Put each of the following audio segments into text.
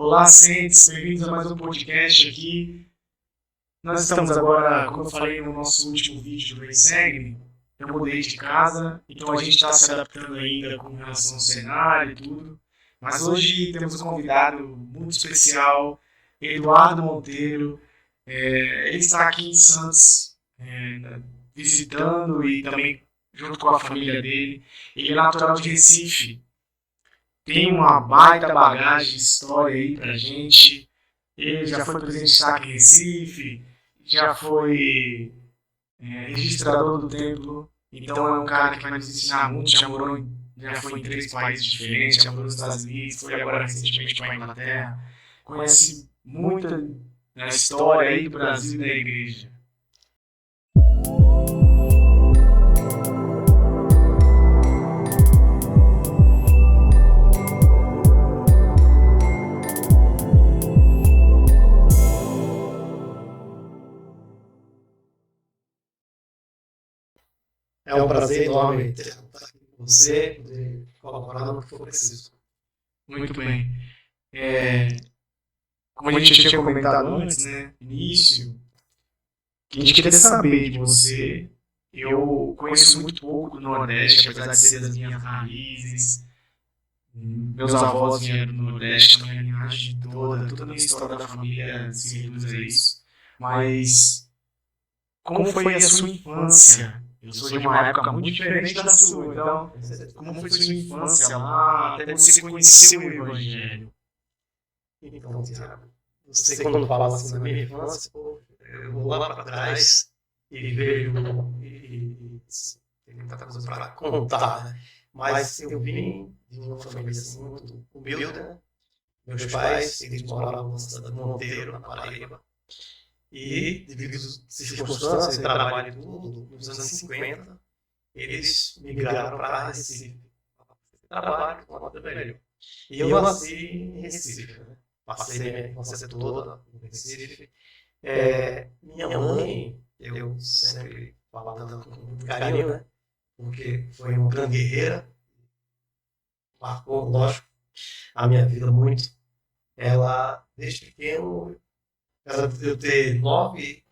Olá, Saints, bem-vindos a mais um podcast aqui. Nós estamos agora, como eu falei no nosso último vídeo do Brainsegme, eu mudei de casa, então a gente está se adaptando ainda com relação ao cenário e tudo. Mas hoje temos um convidado muito especial, Eduardo Monteiro. Ele está aqui em Santos, visitando e também junto com a família dele. Ele é natural de Recife. Tem uma baita bagagem de história aí pra gente. Ele já foi presidente de destaque em Recife, já foi registrador do templo, então é um cara que vai nos ensinar muito, já foi em 3 países diferentes, já morou nos Estados Unidos, foi agora recentemente para a Inglaterra, conhece muita história aí do Brasil e da igreja. É um prazer enorme estar aqui com você, poder colaborar no que for preciso. Muito bem. Como a gente já tinha comentado antes, né, início, que a gente queria saber de você. Eu conheço muito pouco do Nordeste, apesar de ser das minhas raízes. Meus avós vieram do Nordeste, a minha linhagem toda, toda a minha história da família se reduz a isso. Mas como foi a sua infância? Eu sou de uma época muito diferente da sua, então como foi sua infância lá, até você conhecer o Evangelho? Então, Tiago, você quando fala assim da minha infância, eu vou lá para trás e vejo, tem muita coisa para contar, né? Mas eu vim de uma família assim, muito humilde, né? Meus pais, eles moravam na cidade de Monteiro, na Paraíba. E, devido às circunstâncias de trabalho e tudo, nos anos 50, eles migraram para Recife. Trabalho com a moda melhor. E eu nasci em Recife, né? Passei minha infância toda em Recife. Minha mãe, eu sempre falo dela com muito carinho, né? Porque foi uma grande guerreira, marcou, lógico, a minha vida muito. Ela, desde pequeno, eu ter 9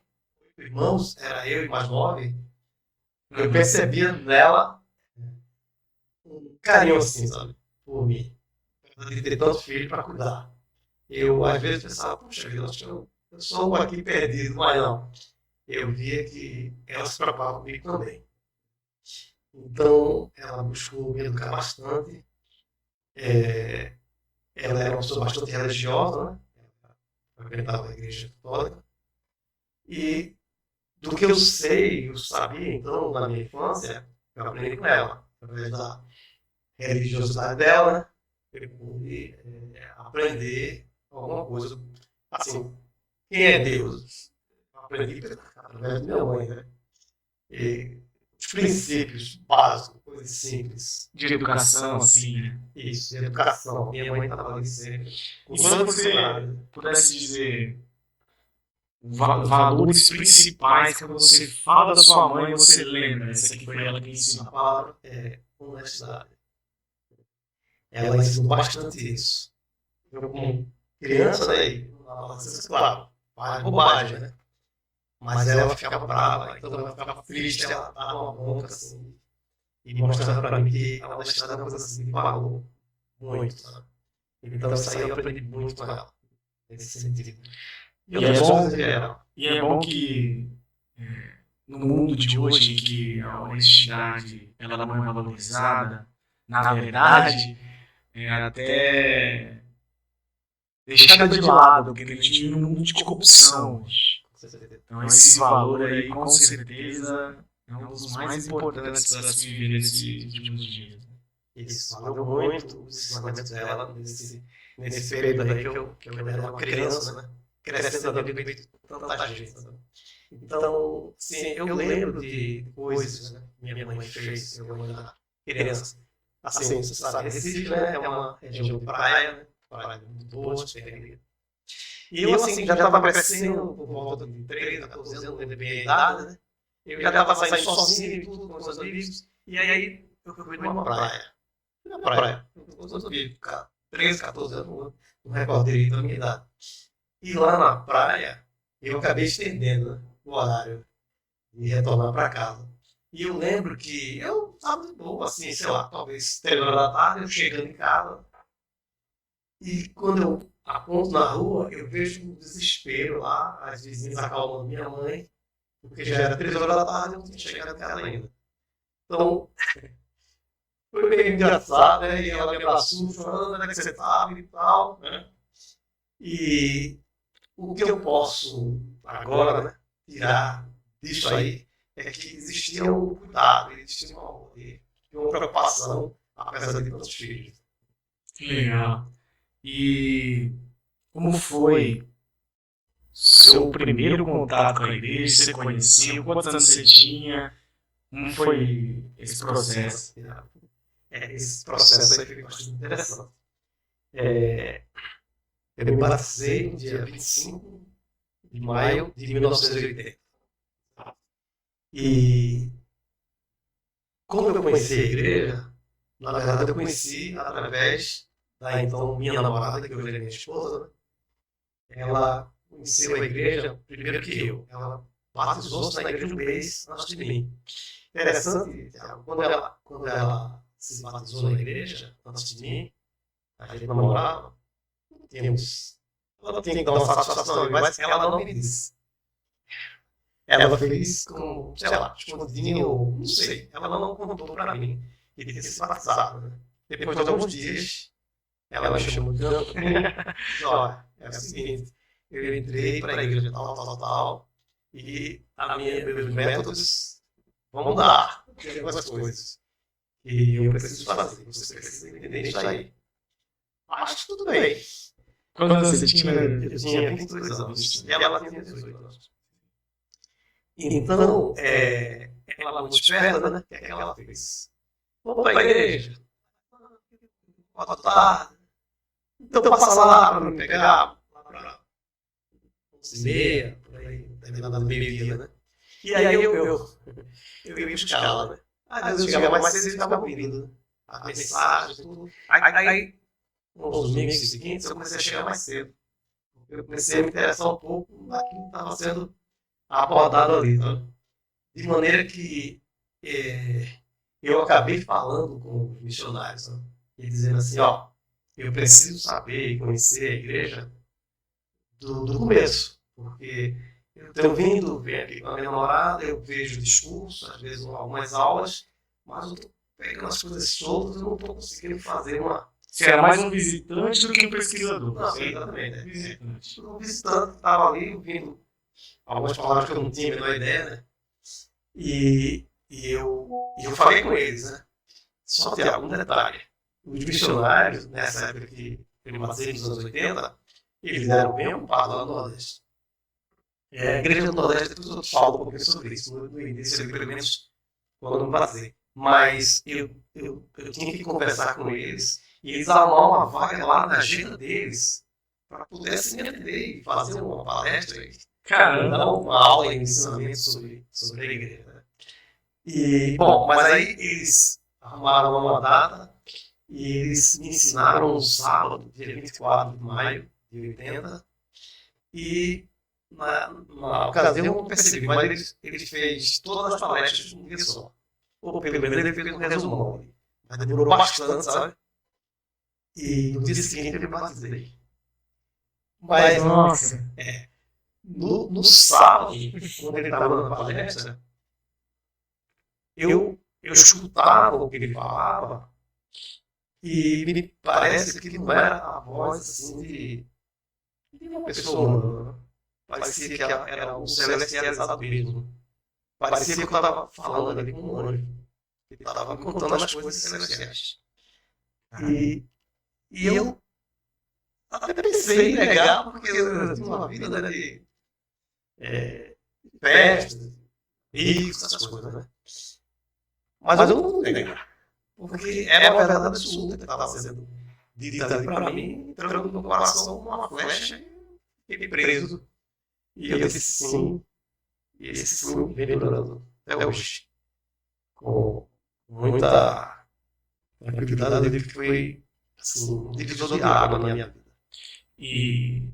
irmãos, era eu e mais 9, eu percebia nela um carinho assim, sabe, por mim. De ter tantos filhos para cuidar. Eu, às vezes, pensava, puxa vida, acho que eu sou um aqui perdido, mas não. Eu via que ela se preocupava comigo também. Então, ela buscou me educar bastante. Ela era uma pessoa bastante religiosa, né? Frequentava a igreja católica. E do que eu sei, eu sabia, então, na minha infância, eu aprendi com ela. Através da religiosidade dela, né? Eu pude aprender alguma coisa. Assim, quem é Deus? Eu aprendi através da minha mãe, né? E os princípios básicos, coisas simples. De educação, assim, né? Isso, de educação. Minha mãe estava ali sempre. E se você pudesse dizer valores principais que você fala da sua mãe, você lembra? Essa aqui foi ela que A ensinou. palavra é honestidade. Ela ensinou bastante isso. Eu, como criança, né? Claro, faz bobagem, né? Mas ela ficava brava, então ela ficava triste, ela dava uma bronca assim. E mostrava para mim que a honestidade é uma coisa assim que valor muito, sabe? Então isso aí eu aprendi muito com ela, nesse sentido. E outras coisas em geral. E é bom que no mundo de hoje em que a honestidade ela não é valorizada, na verdade, é até deixada de lado, porque a gente vive num mundo de corrupção hoje. Então esse valor aí, com certeza, é um dos mais importantes para se viver nesses últimos dias. Isso, valeu muito o ensinamento dela nesse período aí que eu era uma criança, né? Crescendo na vida de tanta gente. Né? Então, sim, eu lembro de coisas, né? Minha mãe fez, eu era criança. Assim, você sabe, Recife, né? É uma região de praia, né? Praia muito boa, diferente. E eu, assim, já estava crescendo por volta de 13, 14 anos, não bem a idade, né? Eu já estava saindo sozinho e tudo com os amigos. E aí eu fui numa praia. Na praia. Eu vivo, cara. 13, 14 anos, não recordo direito da minha idade. E lá na praia, eu acabei estendendo, né, o horário de retornar para casa. E eu lembro que eu estava de boa, assim, sei lá, talvez 3 horas da tarde, eu chegando em casa. E quando eu aponto na rua, eu vejo um desespero lá, as vizinhas acalmando minha mãe, porque já era 3 horas da tarde e eu não tinha chegado em casa ainda. Então, foi meio engraçado, né? E ela me abraçou, falando onde é que você estava e tal, né? E o que eu posso agora, né, tirar disso aí é que existia um cuidado, existia um amor, e uma preocupação, apesar de tantos filhos. Legal. E como foi seu primeiro contato com a igreja? Você conheceu? Quantos anos você tinha? Como foi esse processo? Esse processo aí foi bastante interessante. Eu me batizei no dia 25 de maio de 1980. E como eu conheci a igreja, na verdade eu conheci através da então minha namorada, que hoje é minha esposa, né? Ela conheceu a igreja primeiro que eu. Ela batizou-se na igreja um mês antes de mim. Interessante, Thiago, quando ela se batizou na igreja antes de mim, a gente namorava, tínhamos, ela tinha que dar uma satisfação, mas ela não me disse. Ela fez com, sei lá, escondidinho, não sei. Ela não contou para mim que tinha se batizado. Né? Depois de alguns dias, ela me chamou de canto e disse, olha, é o seguinte, eu entrei para a igreja tal, e meus métodos vão mudar de algumas coisas. E eu preciso fazer, você precisa entender isso aí. Mas tudo bem. Quantos anos você tinha? Eu tinha 22 anos e ela tinha 18 anos. Então, ela muito esperta, né? O que é que ela fez? Vamos para a igreja. 4 da tarde. Então passa lá para me pegar. Lá para 11h30, por aí, terminando no meio-dia, né? E aí eu ia buscá-la, né? Às vezes eu chegava mais cedo e estava ouvindo, né? As mensagens e tudo. Aí, nos domingos seguintes, eu comecei a chegar mais cedo. Eu comecei a me interessar um pouco naquilo que estava sendo abordado ali, tá? De maneira que eu acabei falando com os missionários, né? E dizendo assim, ó, eu preciso saber e conhecer a igreja do começo, porque eu tenho vindo ver aqui com a minha namorada, eu vejo discurso, às vezes algumas aulas, mas eu estou pegando as coisas soltas e não estou conseguindo fazer uma... Você era mais um visitante do que um pesquisador. Não, exatamente. Visitante. Um visitante estava ali ouvindo algumas palavras que eu não tinha a menor ideia, né? E eu falei com eles, né? Só tem algum detalhe. Os missionários, nessa época que eu me batizei nos anos 80, eles eram bem ocupados lá no Nordeste. A igreja do Nordeste, depois eu falo um pouquinho sobre isso, no início, pelo menos, quando eu me batizei. Mas eu tinha que conversar com eles e eles arrumaram uma vaga lá na agenda deles para poder se entender e fazer uma palestra e dar uma aula e um ensinamento sobre a igreja. Né? E, bom, mas aí eles arrumaram uma data e eles me ensinaram um sábado, dia 24 de maio de 80, e na ocasião eu não percebi, mas ele fez todas as palestras num dia só. Ou pelo menos ele fez um resumão, mas demorou bastante, sabe? E no dia seguinte eu me batizei. Mas, nossa, no sábado, quando ele estava na palestra, eu escutava o que ele falava e me parece que não era a voz assim de uma pessoa humana. Parecia que era um celestializado mesmo. Parecia que eu estava falando ali com um anjo. Ele estava me contando as coisas celestiais. E eu até pensei em negar, porque eu tinha uma vida, né, de festas, ricos, essas coisas, né? Mas eu não neguei, porque era uma verdade absoluta que estava sendo dita ali para mim, entrando no meu coração uma flecha e fiquei preso. E eu disse sim, e esse sim vem durando até hoje. Com muita tranquilidade, eu digo que foi assim, um divisor de água na minha vida. E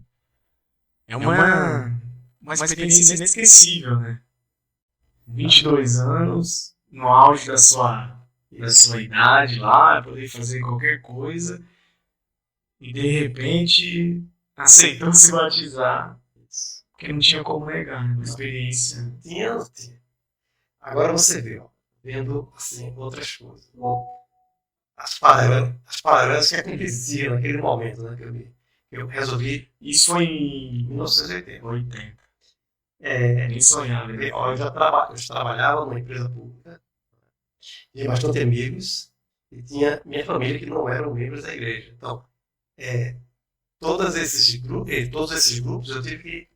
é uma experiência inesquecível, né? 22 anos, no auge da sua idade lá, poder fazer qualquer coisa, e de repente aceitou se batizar, porque não tinha como negar, né? Uma experiência. Tinha. Agora você vê, ó, vendo assim, outras coisas. As paralelas que aconteciam naquele momento, né? Que eu resolvi. Isso foi em 1980. 80. É, Nem sonhava, né? ó, eu trabalhava numa empresa pública, tinha bastante amigos e tinha minha família que não eram membros da igreja. Então, todos esses grupos eu tive que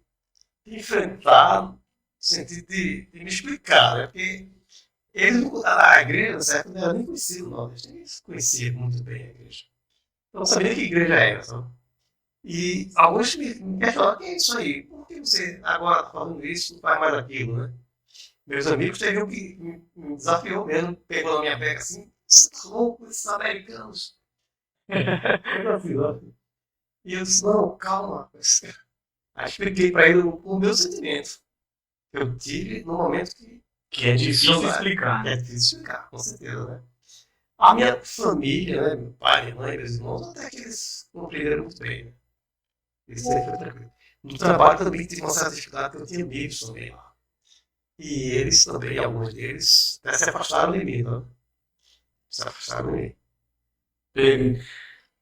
enfrentar no sentido de me explicar, né? Porque eles, a igreja, certo? Não era nem conhecido, não. Eles nem conheciam muito bem a igreja. Então, não sabia que igreja era, sabe? E alguns me questionaram: o que é isso aí? Por que você agora está falando isso, não faz mais aquilo, né? Meus amigos teve um que me desafiou mesmo, pegou na minha pega assim: você tá louco, esses americanos? E eu disse: não, calma. Aí expliquei para ele o meu sentimento que eu tive no momento Que é difícil explicar. É difícil explicar, com certeza, né? A minha família, né, meu pai, minha mãe, meus irmãos, até que eles compreenderam muito bem, né? Isso aí foi tranquilo. No trabalho também tive uma certa dificuldade, porque eu tinha amigos também lá. E eles também, alguns deles, até se afastaram de mim, né? Se afastaram de mim.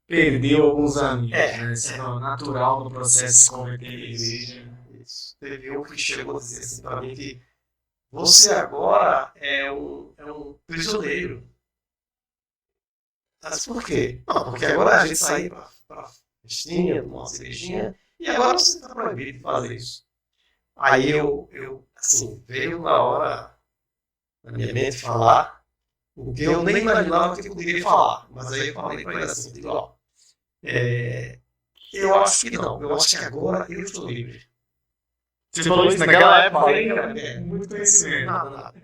Perdeu alguns amigos, né? Isso é natural no processo de se converter à igreja. Isso. Teve um que chegou a dizer assim para mim que você agora é um prisioneiro. Mas por quê? Não, porque agora a gente sai para festinha, tomar uma cervejinha, e agora você está proibido de fazer isso. Aí eu assim, veio na hora, na minha mente, falar o que eu nem imaginava que eu poderia falar. Mas aí eu falei para ele assim, digo, ó, eu acho que não, eu acho que agora eu estou livre. Você falou isso naquela época? Muito conhecimento. Nada.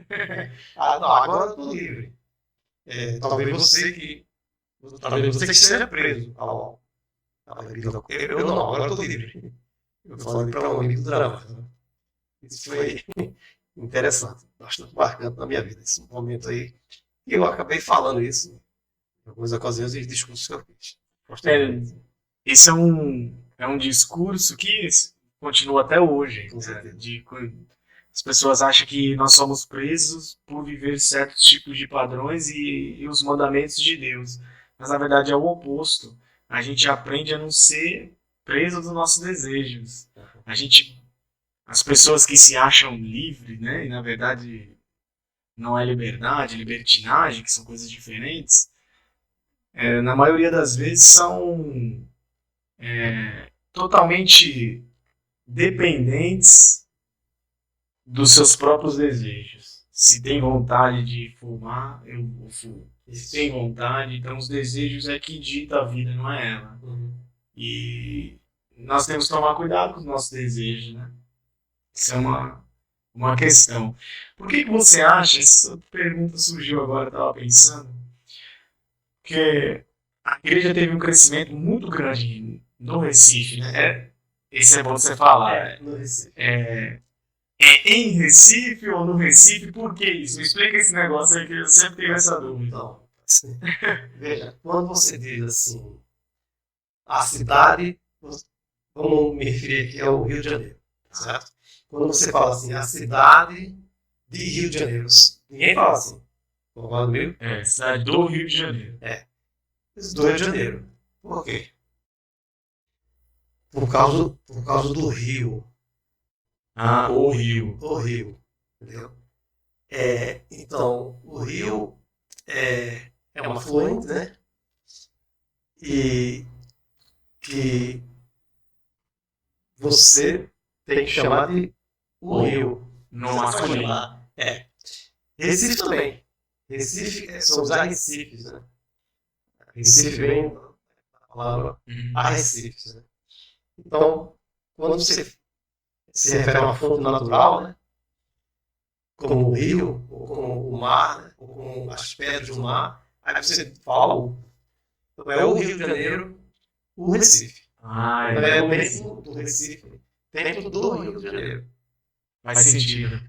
Não, agora eu estou livre. Talvez você que esteja preso ao bebida. Eu não, agora eu estou livre. Eu falei para um amigo do trabalho. Isso foi interessante, bastante marcante na minha vida, esse momento aí. E eu acabei falando isso em algumas ocasiões e discursos que eu fiz. Esse é um discurso que continua até hoje. Né? As pessoas acham que nós somos presos por viver certos tipos de padrões e os mandamentos de Deus. Mas na verdade é o oposto. A gente aprende a não ser preso dos nossos desejos. As pessoas que se acham livres, né? E na verdade não é liberdade, é libertinagem, que são coisas diferentes. Na maioria das vezes são totalmente dependentes dos seus próprios desejos. Se tem vontade de fumar, eu vou fumar. Se tem vontade, então os desejos é que dita a vida, não é ela. E nós temos que tomar cuidado com os nossos desejos, né? Isso é uma questão. Por que você acha, essa pergunta surgiu agora, eu estava pensando, que a igreja teve um crescimento muito grande no Recife, né? Esse é bom você falar. No Recife. Em Recife ou no Recife? Por que isso? Me explica esse negócio aí que eu sempre tenho essa dúvida. Então, assim, veja, quando você diz assim, a cidade, vamos me referir aqui ao Rio de Janeiro, certo? Quando você fala assim, a cidade de Rio de Janeiro, ninguém fala assim. Concorda comigo? Cidade do Rio de Janeiro. Do Rio de Janeiro. Por quê? Por causa do rio. O rio. O rio. Entendeu? Então, o rio é uma fluente, né? E que você tem que chamar de o rio. No masculino. Recife também. Recife são os arrecifes, né? Recife vem da palavra arrecifes, né? Então, quando você se refere a uma fonte natural, né? Como o rio, ou como o mar, né? Ou como as pedras do mar, aí você fala Então é o Rio de Janeiro, o Recife. Então é o mesmo do Recife dentro do Rio de Janeiro. Faz sentido.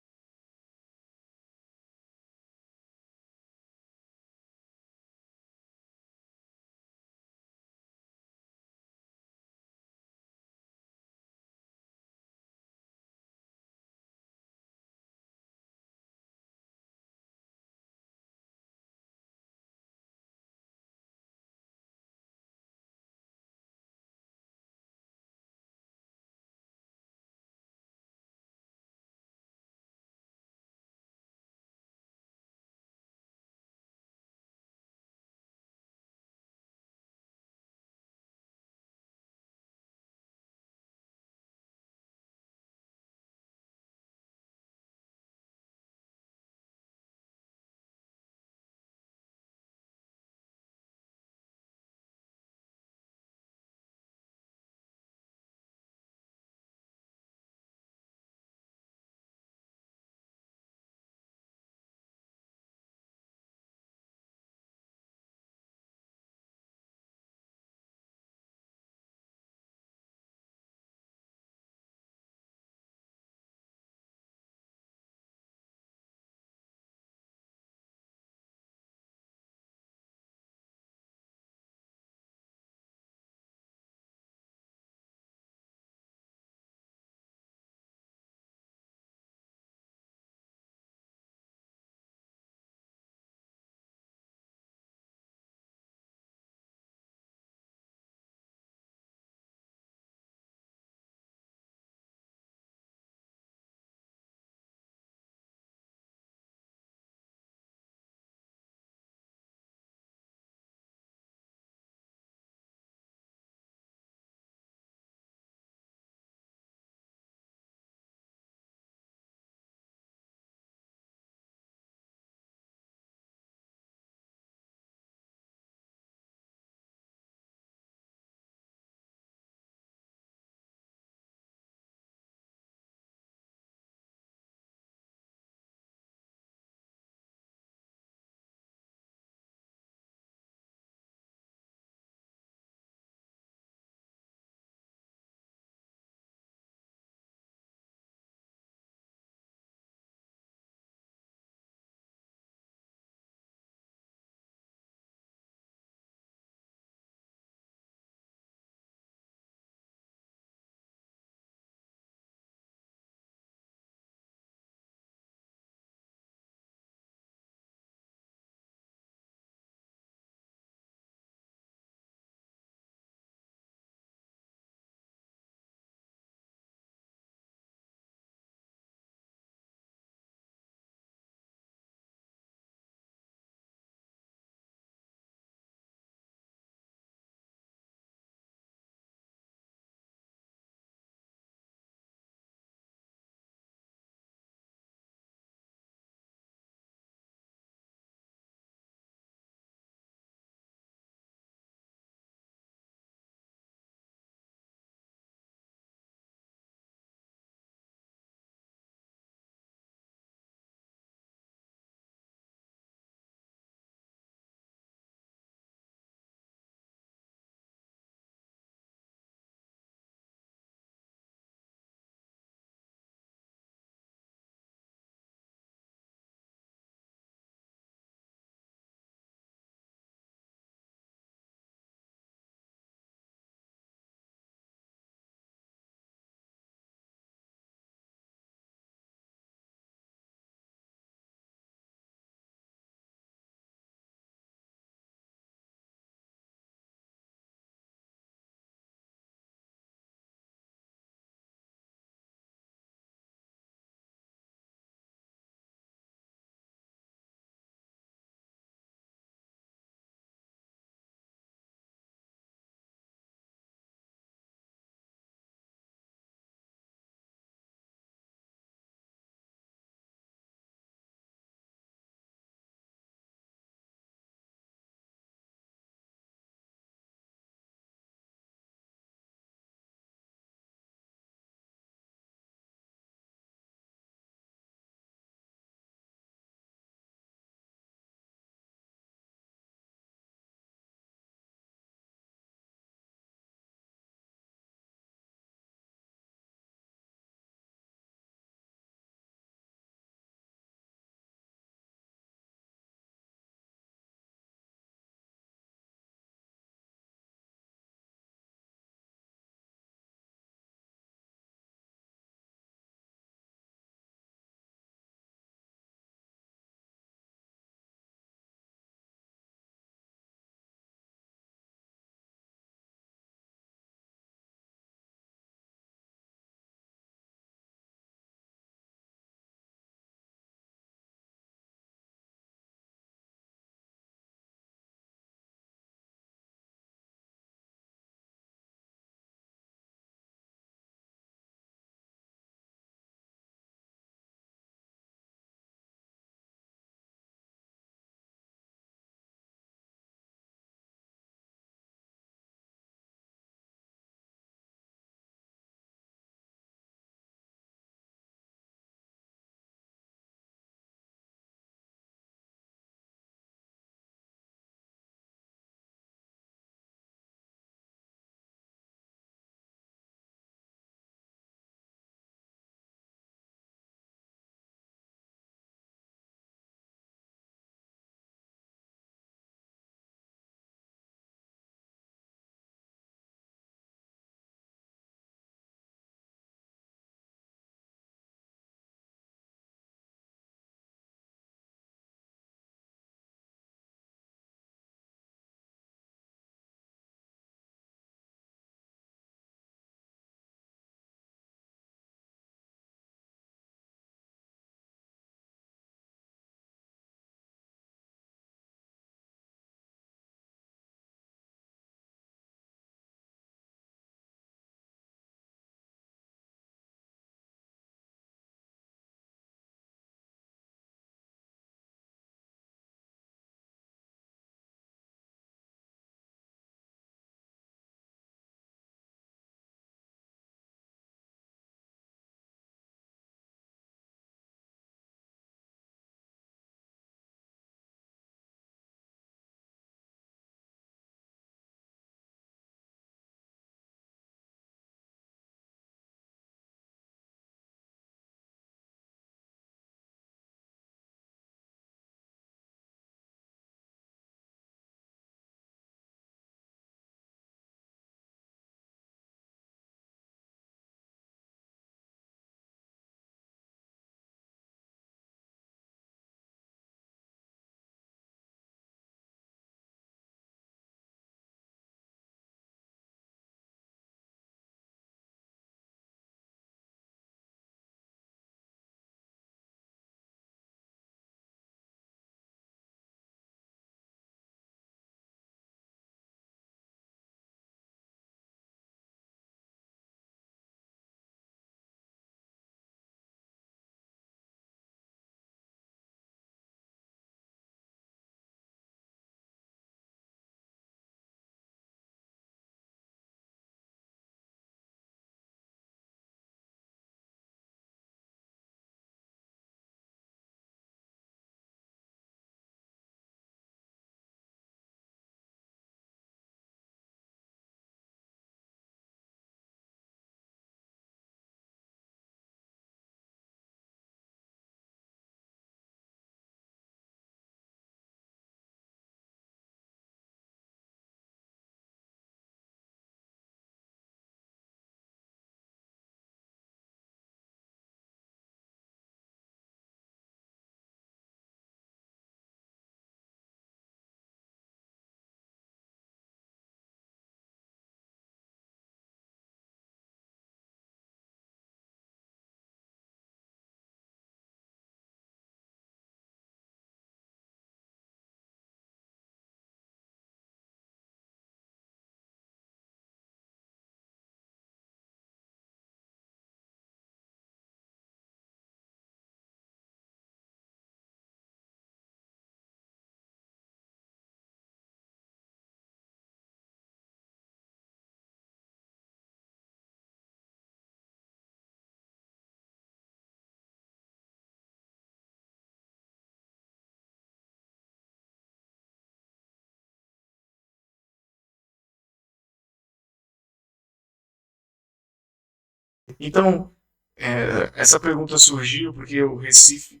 Então, essa pergunta surgiu porque o Recife,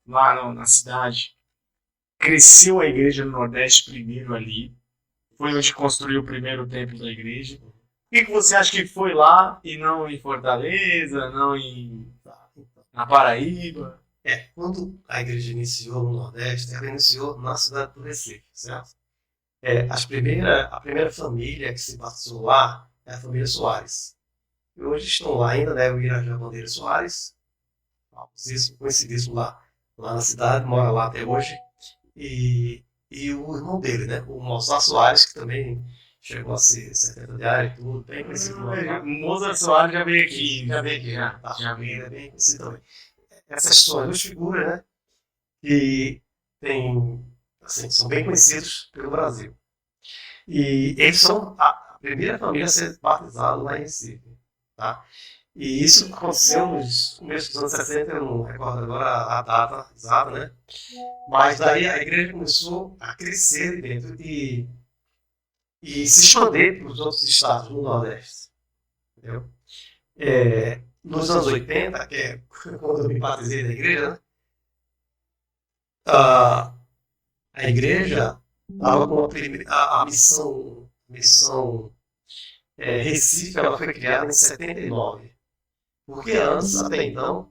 na cidade, cresceu a igreja no Nordeste primeiro ali. Foi onde construiu o primeiro templo da igreja. Por que você acha que foi lá e não em Fortaleza, não na Paraíba? Quando a igreja iniciou no Nordeste, ela iniciou na cidade do Recife, certo? A primeira família que se batizou lá é a família Soares. E hoje estão lá ainda, né? O Irajá Bandeira Soares, conhecidíssimo lá na cidade, mora lá até hoje. E o irmão dele, né? O Mozart Soares, que também chegou a ser secretário de área e tudo, bem conhecido lá. O Mozart Soares já veio aqui. Já veio aqui, Já veio. Ele é bem conhecido também. Essas são duas figuras, né? Que são bem conhecidos pelo Brasil. E eles são a primeira família a ser batizada lá em Recife. Tá? E isso aconteceu nos começos dos anos 60, eu não recordo agora a data exata, né? Mas daí a igreja começou a crescer dentro e se expandir para os outros estados do Nordeste. Entendeu? Nos anos 80, que é quando eu me batizei na igreja, né? A igreja estava com a missão Recife, ela foi criada em 79. Porque antes, até então,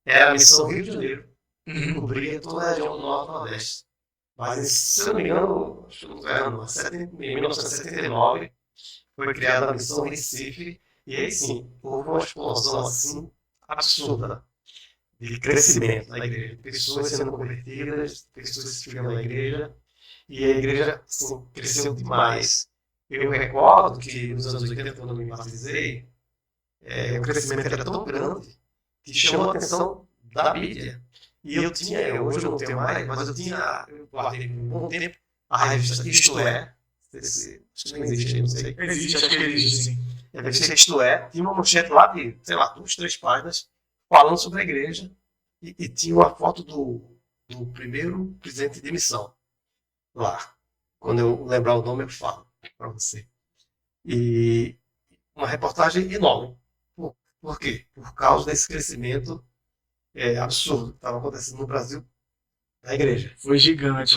era a missão Rio de Janeiro, que cobria toda a região do Norte e Nordeste. Mas, se eu não me engano, acho que não estou errando, em 1979 foi criada a missão Recife, e aí sim, houve uma explosão assim absurda de crescimento na igreja, de pessoas sendo convertidas, pessoas se chegando na igreja, e a igreja assim, cresceu demais. Eu recordo que nos anos 80, quando eu me batizei, o crescimento era tão grande que chamou a atenção da mídia. E eu tinha, hoje eu não tenho mais, mas eu guardei por um bom tempo a revista Isto É. Acho que não existe, não sei. Existe, acho que existe, sim. A revista Isto É tinha uma manchete lá de, sei lá, 2, 3 páginas falando sobre a igreja e tinha uma foto do primeiro presidente de missão lá. Quando eu lembrar o nome, eu falo para você. E uma reportagem enorme. Por quê? Por causa desse crescimento absurdo que estava acontecendo no Brasil da igreja. Foi gigante.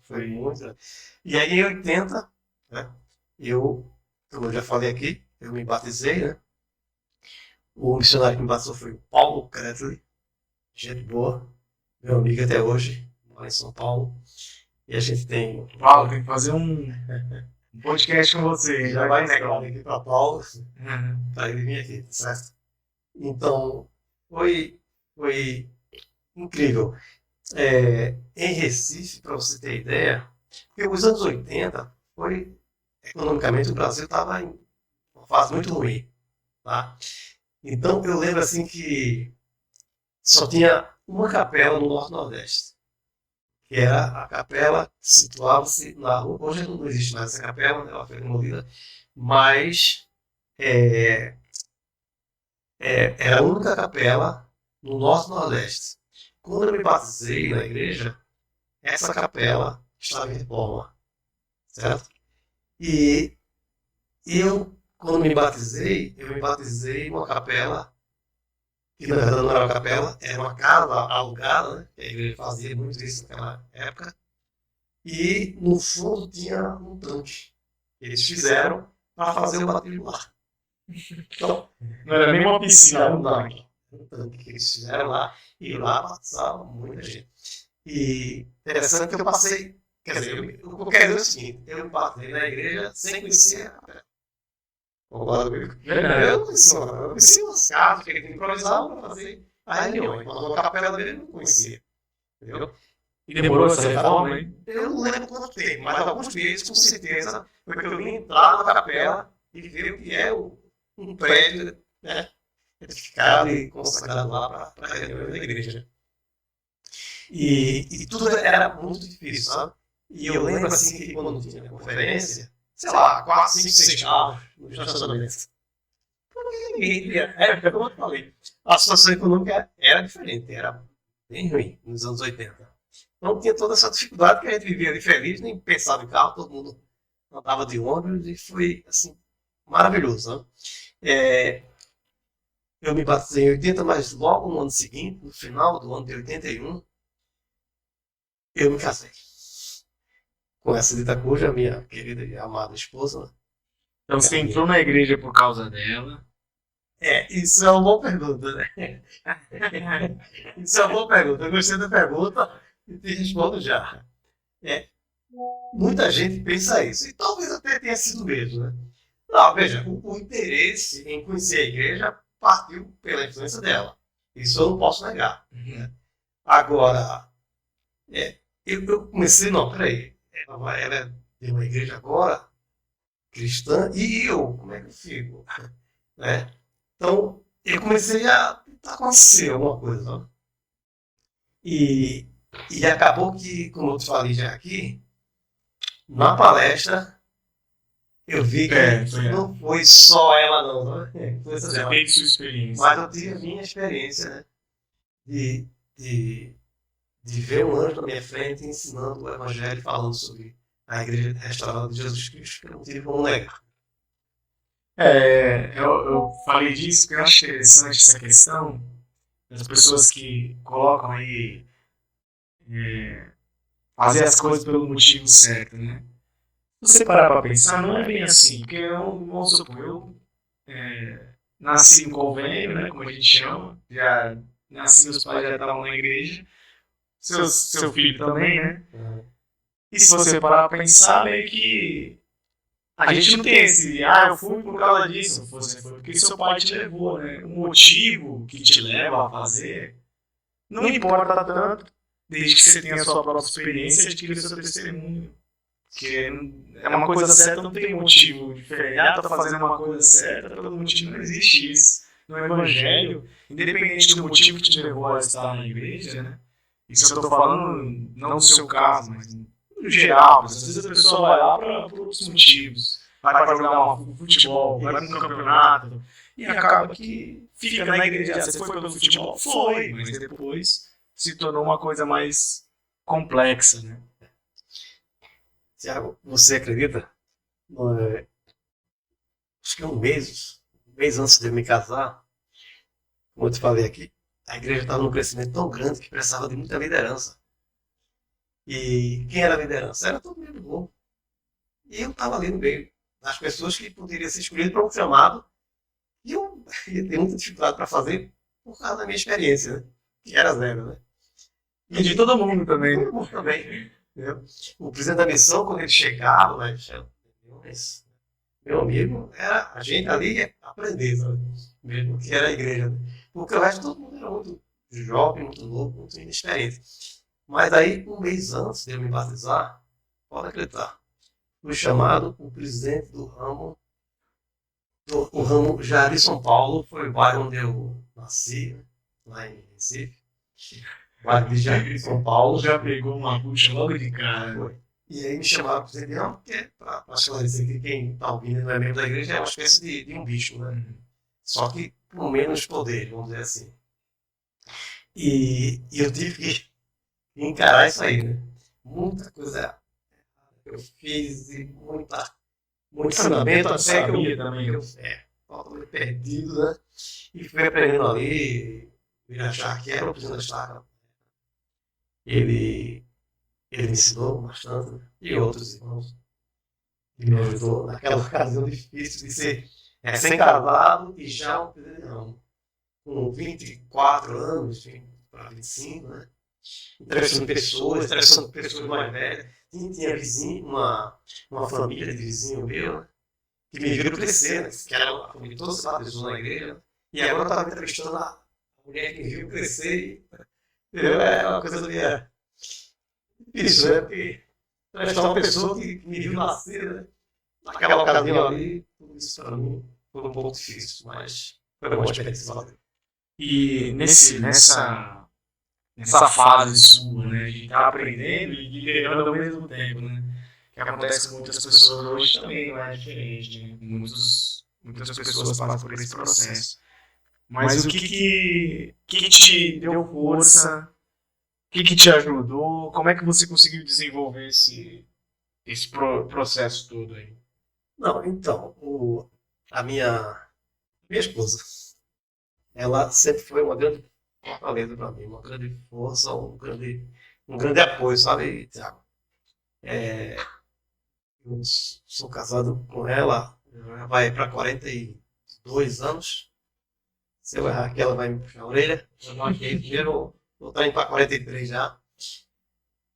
Foi muito grande. E aí, em 80, né, como eu já falei aqui, eu me batizei, né? O missionário que me batizou foi o Paulo Kretley, gente boa, meu amigo até hoje, mora em São Paulo. E a gente tem... Paulo, tem que fazer um podcast com você. Já vai pegar aqui para Paulo, para ele vir aqui, certo? Então, foi incrível. Em Recife, para você ter ideia, porque os anos 80 economicamente, o Brasil estava em uma fase muito ruim. Tá? Então, eu lembro assim que só tinha uma capela no Norte Nordeste, que era a capela que situava-se na rua. Hoje não existe mais essa capela, né? Ela foi demolida, mas era a única capela no Norte Nordeste. Quando eu me batizei na igreja, essa capela estava em reforma, certo? E eu, quando me batizei, eu me batizei em uma capela, que na verdade não era uma capela, era uma casa alugada, né? A igreja fazia muito isso naquela época. E no fundo tinha um tanque. Eles fizeram para fazer o batismo lá. Então, não era nem uma piscina, era um tanque. Um tanque que eles fizeram lá, e lá passava muita gente. E interessante que eu passei, quer dizer, o que eu quero dizer é o seguinte, eu me batizei na igreja sem conhecer a capela. Concorda comigo? Eu não conhecia umas casas que ele improvisava para fazer a reunião, mas a capela dele eu não conhecia. Entendeu? E demorou essa reforma, hein? Eu não lembro quanto tempo, mas alguns meses, com certeza, foi que eu vim entrar na capela e ver o que é um prédio, né, edificado e consagrado lá para a reunião da igreja. E tudo era muito difícil, sabe? E eu lembro assim que quando tinha conferência, sei lá, 4, 5, 6 carros nos estacionamentos. Como eu falei, a situação econômica era diferente, era bem ruim nos anos 80. Não tinha toda essa dificuldade que a gente vivia ali feliz, nem pensava em carro, todo mundo andava de ônibus e foi assim, maravilhoso. Né? Eu me batizei em 80, mas logo no ano seguinte, no final do ano de 81, eu me casei. Com essa dita cuja, minha querida e amada esposa. Então você entrou na igreja por causa dela. Isso é uma boa pergunta, né? Isso é uma boa pergunta. Eu gostei da pergunta e te respondo já. É, muita gente pensa isso, e talvez até tenha sido mesmo, né? Não, veja, o interesse em conhecer a igreja partiu pela influência dela. Isso eu não posso negar. Né? Agora, eu comecei, não, peraí, ela é de uma igreja agora, cristã, e eu, como é que eu fico? Né? Então, eu comecei a tentar acontecer alguma coisa. Não? E, e acabou que, como eu te falei já aqui, na palestra, eu vi que não foi só ela, não. Né? Você teve sua experiência. Mas eu tive a minha experiência, né? De, de, de ver um anjo na minha frente ensinando o evangelho, falando sobre a igreja restaurada de Jesus Cristo, que eu não tive como negar. Eu falei disso porque eu acho interessante essa questão das pessoas que colocam aí fazer as coisas pelo motivo certo, né? Se você parar para pensar, não é bem assim, porque vamos supor, eu nasci em convênio, né, como a gente chama, já nasci, meus pais já estavam na igreja, seu filho também, né? E se você parar para pensar, meio que a gente não tem esse, eu fui por causa disso, você foi porque seu pai te levou, né? O motivo que te leva a fazer não importa tanto, desde que você tenha a sua própria experiência e adquira o seu testemunho. Porque é uma coisa certa, não tem motivo diferente. Tá fazendo uma coisa certa, pelo motivo não existe isso. No Evangelho, independente do motivo que te levou a estar na igreja, né? Isso eu tô falando não no seu caso, mas no geral. Às vezes a pessoa vai lá por outros motivos. Vai para jogar um futebol, vai para um campeonato, e acaba que fica na igreja. Você foi pelo futebol? Foi, mas depois se tornou uma coisa mais complexa, né? Tiago, você acredita? Acho que um mês antes de eu me casar, como eu te falei aqui, a igreja estava num crescimento tão grande que precisava de muita liderança. E quem era a liderança? Era todo mundo novo. E eu estava ali no meio das pessoas que poderiam ser escolhidas para um chamado. E eu ia ter muita dificuldade para fazer por causa da minha experiência, né? Que era zero, né? E de todo mundo também. Todo mundo também. Entendeu? O presidente da missão, quando ele chegava, né, meu amigo, era a gente ali ia aprender, sabe? Mesmo que era a igreja. Né? Porque o resto todo mundo era muito jovem, muito novo, muito inexperiente. Mas aí, um mês antes de eu me batizar, pode acreditar, fui chamado o presidente do ramo, o ramo Jari São Paulo, foi o bairro onde eu nasci, né? Lá em Recife. O bairro de Jari São Paulo. Já pegou uma bucha logo de cara. Foi. E aí me chamaram para o presidente, porque, para esclarecer que quem está ouvindo não é membro da igreja, é uma espécie de um bicho, né? Só que com menos poder, vamos dizer assim. E eu tive que encarar isso aí, né? Muita coisa eu fiz e muito ensinamento até que eu também totalmente perdido, né? E fui aprendendo ali, ele achar que era o presidente da estaca. Ele me ensinou bastante, né? E outros irmãos. Ele me ajudou naquela ocasião difícil de ser recém-casado e já um presidente de ramo. Com 24 anos, para 25, né? Interessando pessoas mais velhas. Tinha vizinho, uma família de vizinho meu, né? Que me viram crescer, né? Que era a família toda se batizou na igreja. Né? E agora eu estava entrevistando a mulher que me viu crescer. É uma coisa minha. Isso, né? Porque entrevistar uma pessoa que me viu nascer, né? Naquela ocasião ali, tudo isso para mim foi um pouco difícil, mas foi uma experiência. E nessa fase sua, né, de estar aprendendo e liderando ao mesmo tempo, né, que acontece com muitas pessoas hoje também não é diferente, né, muitas pessoas passam por esse processo. Mas o que te deu força, o que te ajudou, como é que você conseguiu desenvolver esse processo todo aí? Não, então, a minha esposa, ela sempre foi uma grande fortaleza para mim, uma grande força, um grande apoio, sabe, Tiago? É, eu sou casado com ela, já vai para 42 anos. Se eu errar aqui, ela vai me puxar a orelha. Eu não achei primeiro, vou estar indo para 43 já.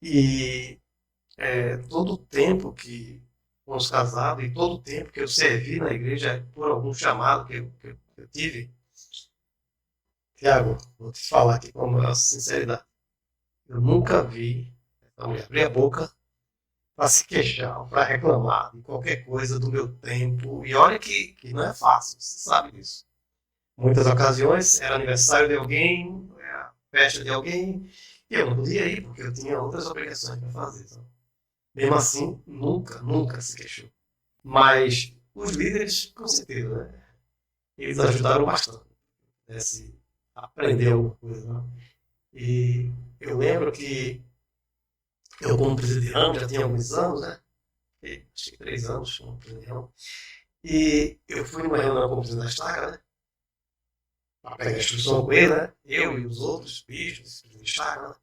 E todo o tempo que fomos casados e todo o tempo que eu servi na igreja por algum chamado que eu tive, Tiago, vou te falar aqui com a maior sinceridade. Eu nunca vi essa mulher abrir a boca para se queixar, para reclamar de qualquer coisa do meu tempo. E olha que não é fácil, você sabe disso. Muitas ocasiões era aniversário de alguém, era festa de alguém, e eu não podia ir porque eu tinha outras obrigações para fazer. Então, mesmo assim, nunca se queixou. Mas os líderes, com certeza, né? Eles ajudaram bastante. Né? Se aprender alguma coisa. Né? E eu lembro que eu, como presidente de ramo, já tinha alguns anos, né? Acho que 3 anos como presidente de ramo. E eu fui numa reunião como presidente da Estaca, né? Para pegar a instrução com ele, né? Eu e os outros bispos, presidente da Estaca, né?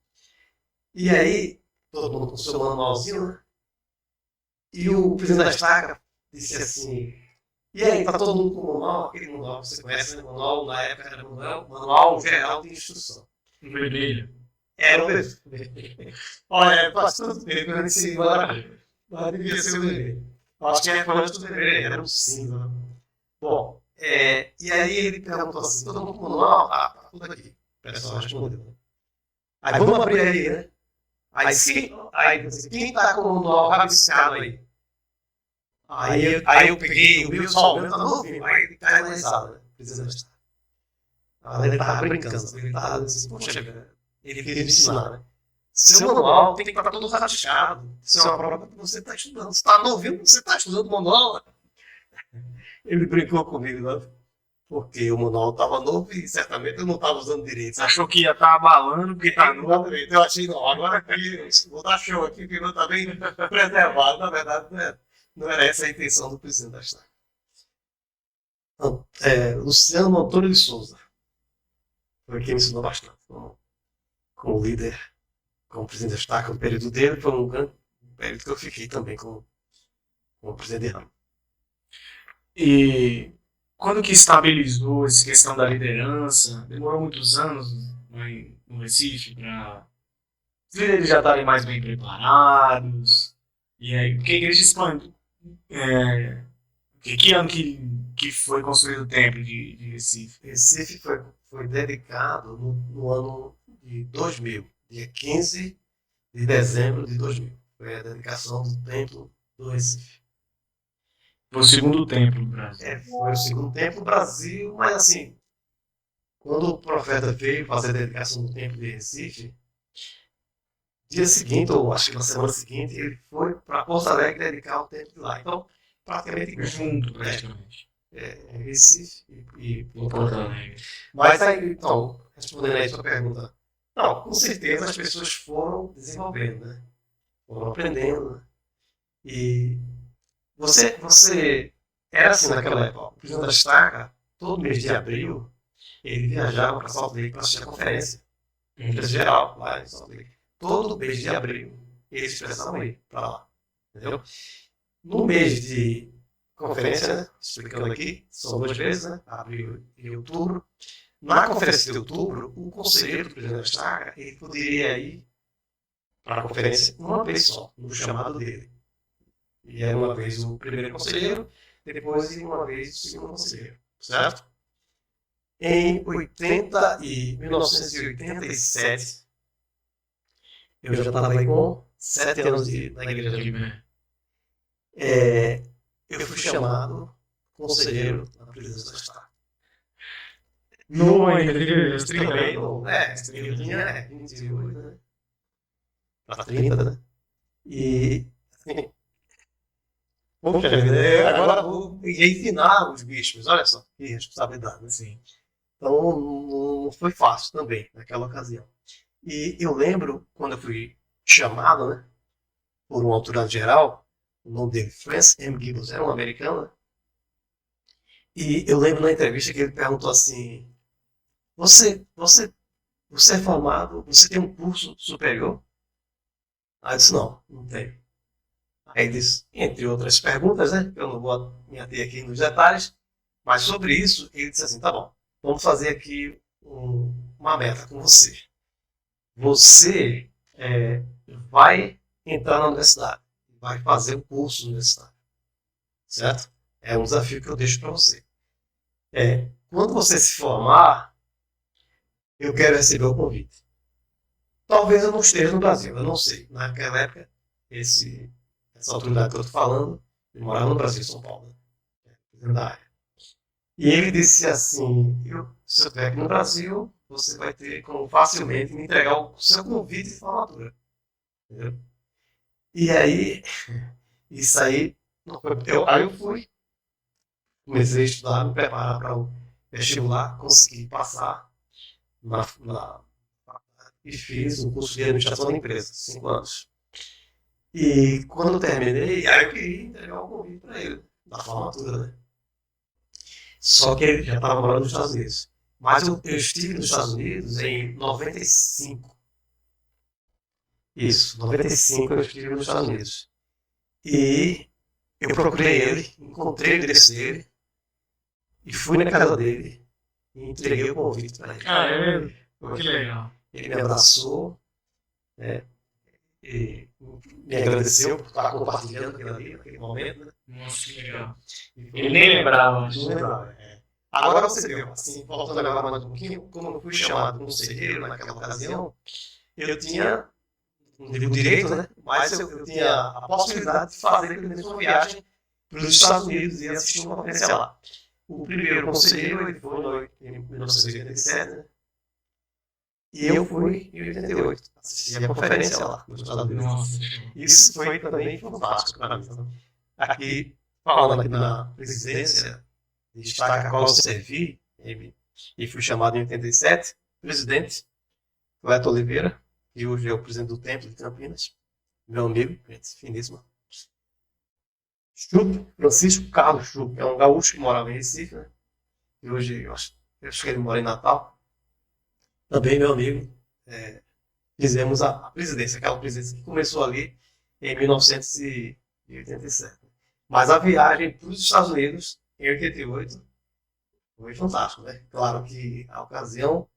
E aí, todo mundo com o seu manualzinho, né? E o presidente da Estaca disse assim: e aí, tá todo mundo com o manual? Aquele manual que você conhece, né? Manual, na época era manual geral de instrução. Vermelho. Era o vermelho. Olha, faz tanto tempo que eu nem sei agora, mas devia ser o vermelho. Acho que era antes do vermelho, era um cinza. Bom, e aí ele perguntou assim: todo mundo com o manual? Ah, tá tudo aqui. O pessoal respondeu. Né? Aí vamos abrir aí, né? Aí quem tá com o manual rabiscado aí? Aí eu peguei o meu só, o meu tá novinho, aí ele caiu na risada, né? Precisando estar. Ele tava brincando, ele tava assim, poxa, ele queria me ensinar, né? Seu manual tem que estar todo rabiscado. Isso é uma prova que você está estudando. Você está novinho, você está estudando o manual. Ele brincou comigo, né? Porque o manual estava novo e certamente eu não estava usando direito. Você achou que ia estar abalando porque está novo? Exatamente. Eu achei, não, agora aqui, vou dar show aqui, porque não está bem preservado. Na verdade, não era essa a intenção do presidente da Estaca. Então, Luciano Antônio de Souza foi quem me ensinou bastante. Como líder, como presidente da Estaca, o período dele foi um grande período que eu fiquei também como presidente de ramo. E quando que estabilizou essa questão da liderança? Demorou muitos anos no Recife para os líderes já estarem mais bem preparados. E aí, porque a igreja expande. Que ano que foi construído o templo de Recife? Recife foi dedicado no ano de 2000, dia 15 de dezembro de 2000. Foi a dedicação do templo do Recife. Foi o segundo templo do Brasil. Foi o segundo templo do Brasil, mas assim, quando o profeta veio fazer a dedicação do templo de Recife, dia seguinte, ou acho que na semana seguinte, ele foi para Porto Alegre dedicar o templo de lá. Então, praticamente junto, praticamente. Recife e Porto Alegre. Mas aí, então, respondendo aí a sua pergunta, não, com certeza as pessoas foram desenvolvendo, né? Foram aprendendo, né? E você era assim naquela época. O presidente da Estaca, todo mês de abril, ele viajava para Salt Lake para assistir a conferência. Conferência geral, lá em Salt Lake. Todo mês de abril, eles precisavam ir para lá. Entendeu? No mês de conferência, né? Explicando aqui, são 2 vezes, né? Abril e outubro. Na conferência de outubro, o conselheiro do presidente da Estaca, ele poderia ir para a conferência uma vez só, no chamado dele. E era uma vez o primeiro conselheiro, depois uma vez o segundo conselheiro, certo? Em 1987, eu já estava aí com 7 anos na igreja de Guiné. Eu fui chamado conselheiro na presidência da Estaca. Não, ainda Também, não. Eu tinha 28, né? Para 30, né? E, assim, poxa vida, agora vou ensinar os bispos, olha só, que responsabilidade, né? Sim. Então, não foi fácil também, naquela ocasião. E eu lembro, quando eu fui chamado, né, por uma autoridade geral, o nome dele, Francis M. Gibbons, era um americano, né? E eu lembro na entrevista que ele perguntou assim, você é formado, você tem um curso superior? Aí eu disse, não tenho. Aí disse, entre outras perguntas, né? Eu não vou me ater aqui nos detalhes, mas sobre isso, ele disse assim, tá bom, vamos fazer aqui uma meta com você. Você vai entrar na universidade, vai fazer um curso universitário, certo? É um desafio que eu deixo para você. Quando você se formar, eu quero receber o convite. Talvez eu não esteja no Brasil, eu não sei. Naquela época, essa autoridade que eu estou falando, ele morava no Brasil, em São Paulo, né? Da área. E ele disse assim, se eu estiver aqui no Brasil, você vai ter como facilmente me entregar o seu convite de formatura. Entendeu? E aí, isso aí, aí eu fui, comecei a estudar, me preparar para o vestibular, consegui passar e fiz um curso de administração da empresa, 5 anos. E quando eu terminei, aí eu queria entregar o convite para ele, da formatura, né? Só que ele já estava morando nos Estados Unidos. Mas eu estive nos Estados Unidos em 95. Isso, 95 eu estive nos Estados Unidos. E eu procurei ele, encontrei o endereço dele, e fui na casa dele e entreguei o convite para ele. Ah, é mesmo? Que legal. Ele me abraçou, né? E me agradeceu por estar compartilhando aquilo ali, naquele momento, né? Nossa, que legal. Ele nem lembrava. Não lembrava. Agora você viu, assim, voltando agora mais um pouquinho, como eu fui chamado conselheiro naquela ocasião, eu tinha o direito, né? Mas eu tinha a possibilidade de fazer pelo menos uma viagem para os Estados Unidos e assistir uma conferência lá. O primeiro conselheiro ele foi em 1987, né? E eu fui em 88, assisti a conferência lá nos Estados Unidos. Nossa. Isso foi também fantástico para mim. Aqui, falando aqui na presidência, destaca a qual eu servi, e fui chamado em 87, presidente, Cleto Oliveira, que hoje é o presidente do Templo de Campinas, meu amigo, gente finíssima. Chup, Francisco Carlos Chup, é um gaúcho que morava em Recife, né? E hoje eu acho que ele mora em Natal. Também meu amigo, fizemos a presidência, aquela presidência que começou ali em 1987. Mas a viagem para os Estados Unidos, em 88, foi fantástico, né? Claro que a ocasião,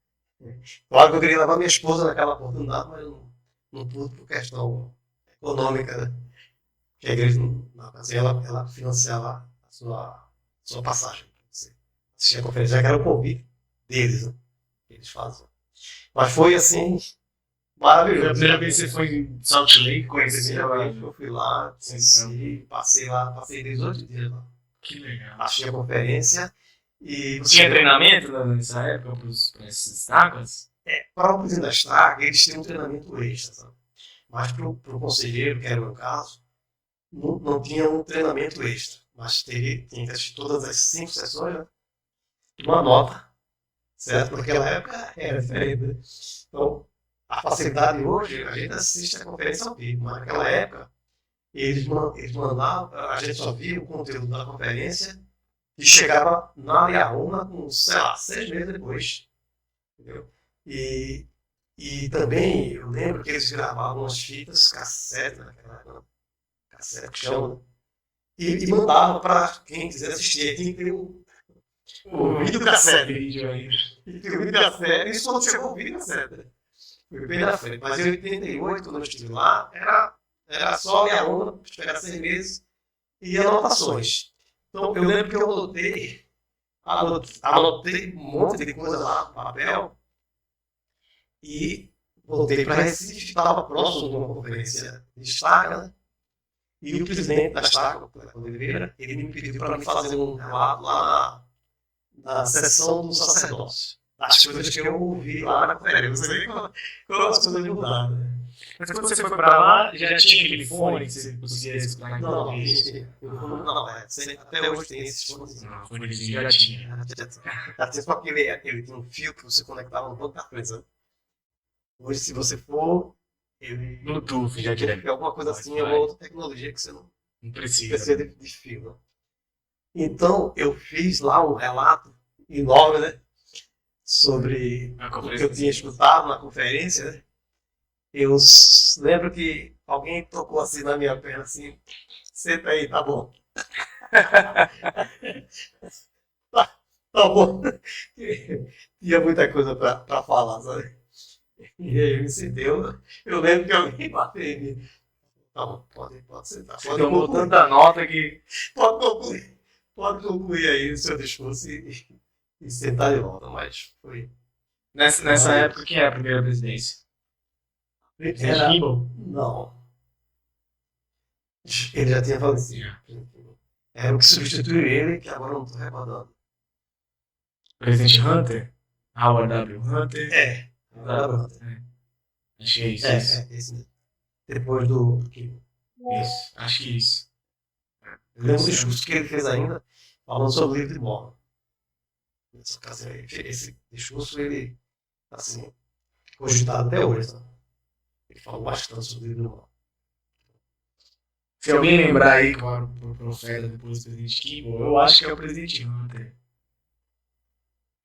claro que eu queria levar minha esposa naquela oportunidade, mas eu não pude por questão econômica, né? Que a igreja, na ocasião, ela financiava a sua passagem. Você assistia a conferência, já que era o convite deles, né? Que eles fazem. Mas foi assim, maravilhoso. Foi a primeira vez que você foi em Salt Lake, conheci lá. Eu fui lá, conheci, passei 18 dias lá. Que legal. Achei a conferência e... Tinha treinamento nessa época para essas estacas? Para o presidente da estaca, eles tinham um treinamento extra, sabe? Mas para o conselheiro, que era o meu caso, não tinha um treinamento extra. Mas tinha que assistir todas as 5 sessões, né? Uma nota, certo? Porque naquela época era diferente. Então, a facilidade hoje, a gente assiste a conferência ao vivo, mas naquela época, eles mandavam, a gente só via o conteúdo da conferência e chegava na Liarona com, sei lá, 6 meses depois. Entendeu? E também eu lembro que eles gravavam as fitas, cassete, naquela época, cassete que chama, e mandavam para quem quiser assistir. Tinha que ter o videocassete. E tem o videocassete, isso quando chegou o videocassete. Foi bem na frente. Mas em 88, quando eu estive lá, era só a minha onda, esperar 6 meses e anotações. Então, eu lembro que eu anotei um monte de coisa lá no papel e voltei para Recife, estava próximo de uma conferência de estaca, né? E o presidente da estaca, o Cleto Oliveira, ele me pediu para me fazer um relato lá na sessão do sacerdócio. As coisas que eu ouvi lá na conferência. Não sei como as coisas mudaram, né? Mas quando você foi para lá, já tinha aquele fone que você conseguia escutar? Não, até hoje tem esses fones. Não, fonezinho já tinha. Até só que ele tem um fio que você conectava no ponto da frente, sabe? Hoje, se você for, ele... Bluetooth, já direto. Alguma coisa assim, é uma outra tecnologia que você não precisa de fio, né? Então, eu fiz lá um relato enorme, né? sobre A o que eu conferência. tinha escutado na conferência, né? Eu lembro que alguém tocou assim na minha perna, assim, senta aí, tá bom. Tá, tá bom. Tinha muita coisa pra falar, sabe? E aí me cedeu. Eu lembro que alguém bateu em mim. Tá bom, pode sentar. Você Pode tomou concluir. tanta nota que. Pode concluir. Pode concluir aí o seu discurso e sentar de volta. Mas foi. Nessa época, quem é a primeira presidência? Era, Kimball? não. Ele já tinha falecido. Era o que substituiu ele, que agora eu não estou recordando. Presidente Hunter? Howard W. Hunter? É. Exato. Acho que é isso. Esse mesmo. Depois do. Isso. Acho que é isso. Eu lembro do discurso que ele fez ainda, falando sobre o livro de Mormon. Nessa ocasião, esse discurso, ele, assim, cogitado até hoje. Sabe? Ele falou bastante sobre o livro de Mormon. Se alguém lembrar aí qual era o profeta depois do presidente Kimball, eu acho que é o presidente Hunter.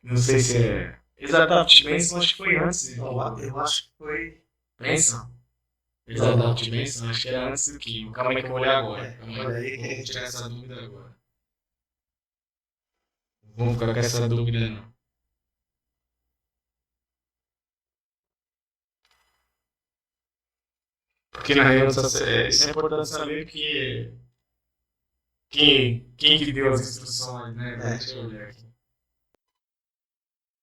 Não sei se é exatamente Benson, acho que foi antes. Eu acho que foi. Benson? Exatamente Benson, acho que era antes do Kimball. Calma aí que eu vou olhar agora. Calma aí que eu vou tirar essa dúvida agora. Não vamos ficar com essa dúvida não. Porque na real isso é importante saber que quem que deu as instruções, né? Deixa eu olhar aqui.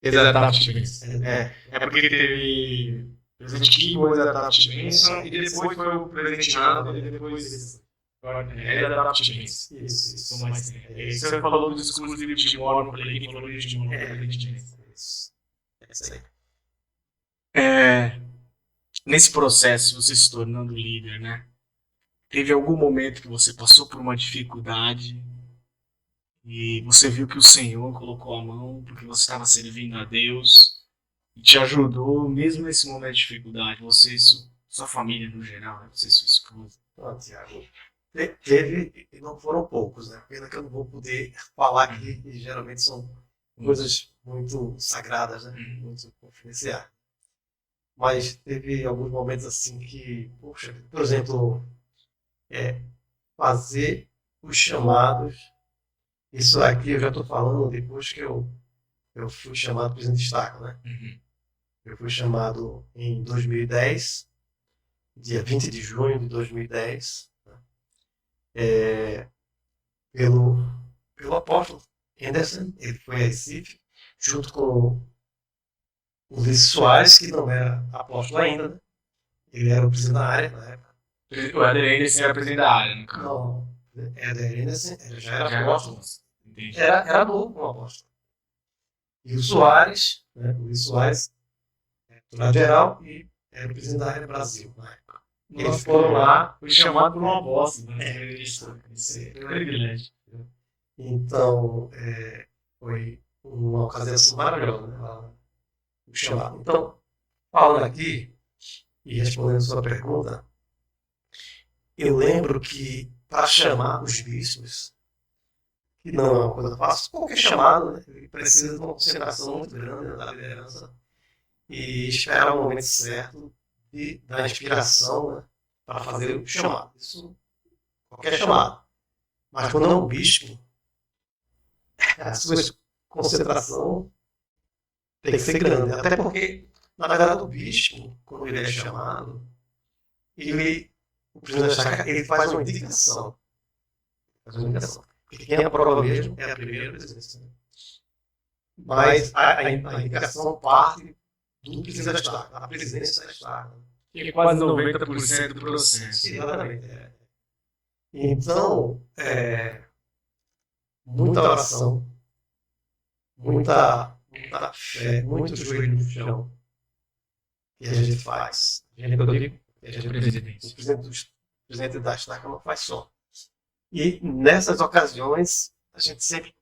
Exatamente Benson. É porque teve o presidente Kimball, exatamente Benson, e depois foi o presidente Hunter, e depois exatamente Benson. Isso. Você falou do discurso do livro de Mormon, eu falei que falou do livro de Mormon, presidente Benson. Isso. Essa aí. Nesse processo, você se tornando líder, né? Teve algum momento que você passou por uma dificuldade e você viu que o Senhor colocou a mão porque você estava servindo a Deus e te ajudou mesmo nesse momento de dificuldade, você e sua família no geral, né? Você e sua esposa. Tiago. Teve, e não foram poucos, né? Pena que eu não vou poder falar aqui, e geralmente são coisas muito sagradas, né? Muito confidenciais. Mas teve alguns momentos assim que, poxa, por exemplo, fazer os chamados. Isso aqui eu já estou falando depois que eu fui chamado presidente de Destaca, né? Eu fui chamado em 2010, dia 20 de junho de 2010, né? Pelo apóstolo Henderson. Ele foi a Recife, junto com o Ulisses Soares, que não era apóstolo ainda, né? Ele era o presidente da área na época. O Éder Henderson era presidente da área, no caso. Não, Éder Henderson já era apóstolo. Entendi. Era novo como apóstolo. E o Soares, né? O Ulisses Soares, era geral e era o presidente da área Brasil na época. Eles foram lá. Foi chamado por uma apóstolo, né? Isso é um privilégio. Então, foi uma ocasião assim, maravilhosa, né? O chamado. Então, falando aqui e respondendo a sua pergunta, eu lembro que para chamar os bispos, que não é uma coisa fácil, qualquer chamado, né? Ele precisa de uma concentração muito grande, né, da liderança e esperar o momento certo da inspiração, né, para fazer o chamado. Isso, qualquer chamado. Mas quando é um bispo, a sua concentração tem que ser grande. Até porque, na verdade, o bispo, quando ele é chamado, o presidente da Chácara, ele faz uma indicação. Porque quem aprova mesmo é a primeira presidência. Mas a indicação parte do presidente da Chácara, a presidência da Chácara. Que é quase 90% do processo. Exatamente. Então, muita oração, muita fé, muito joelho no chão que a gente faz. O presidente da Estaca não faz só. E nessas ocasiões, a gente sempre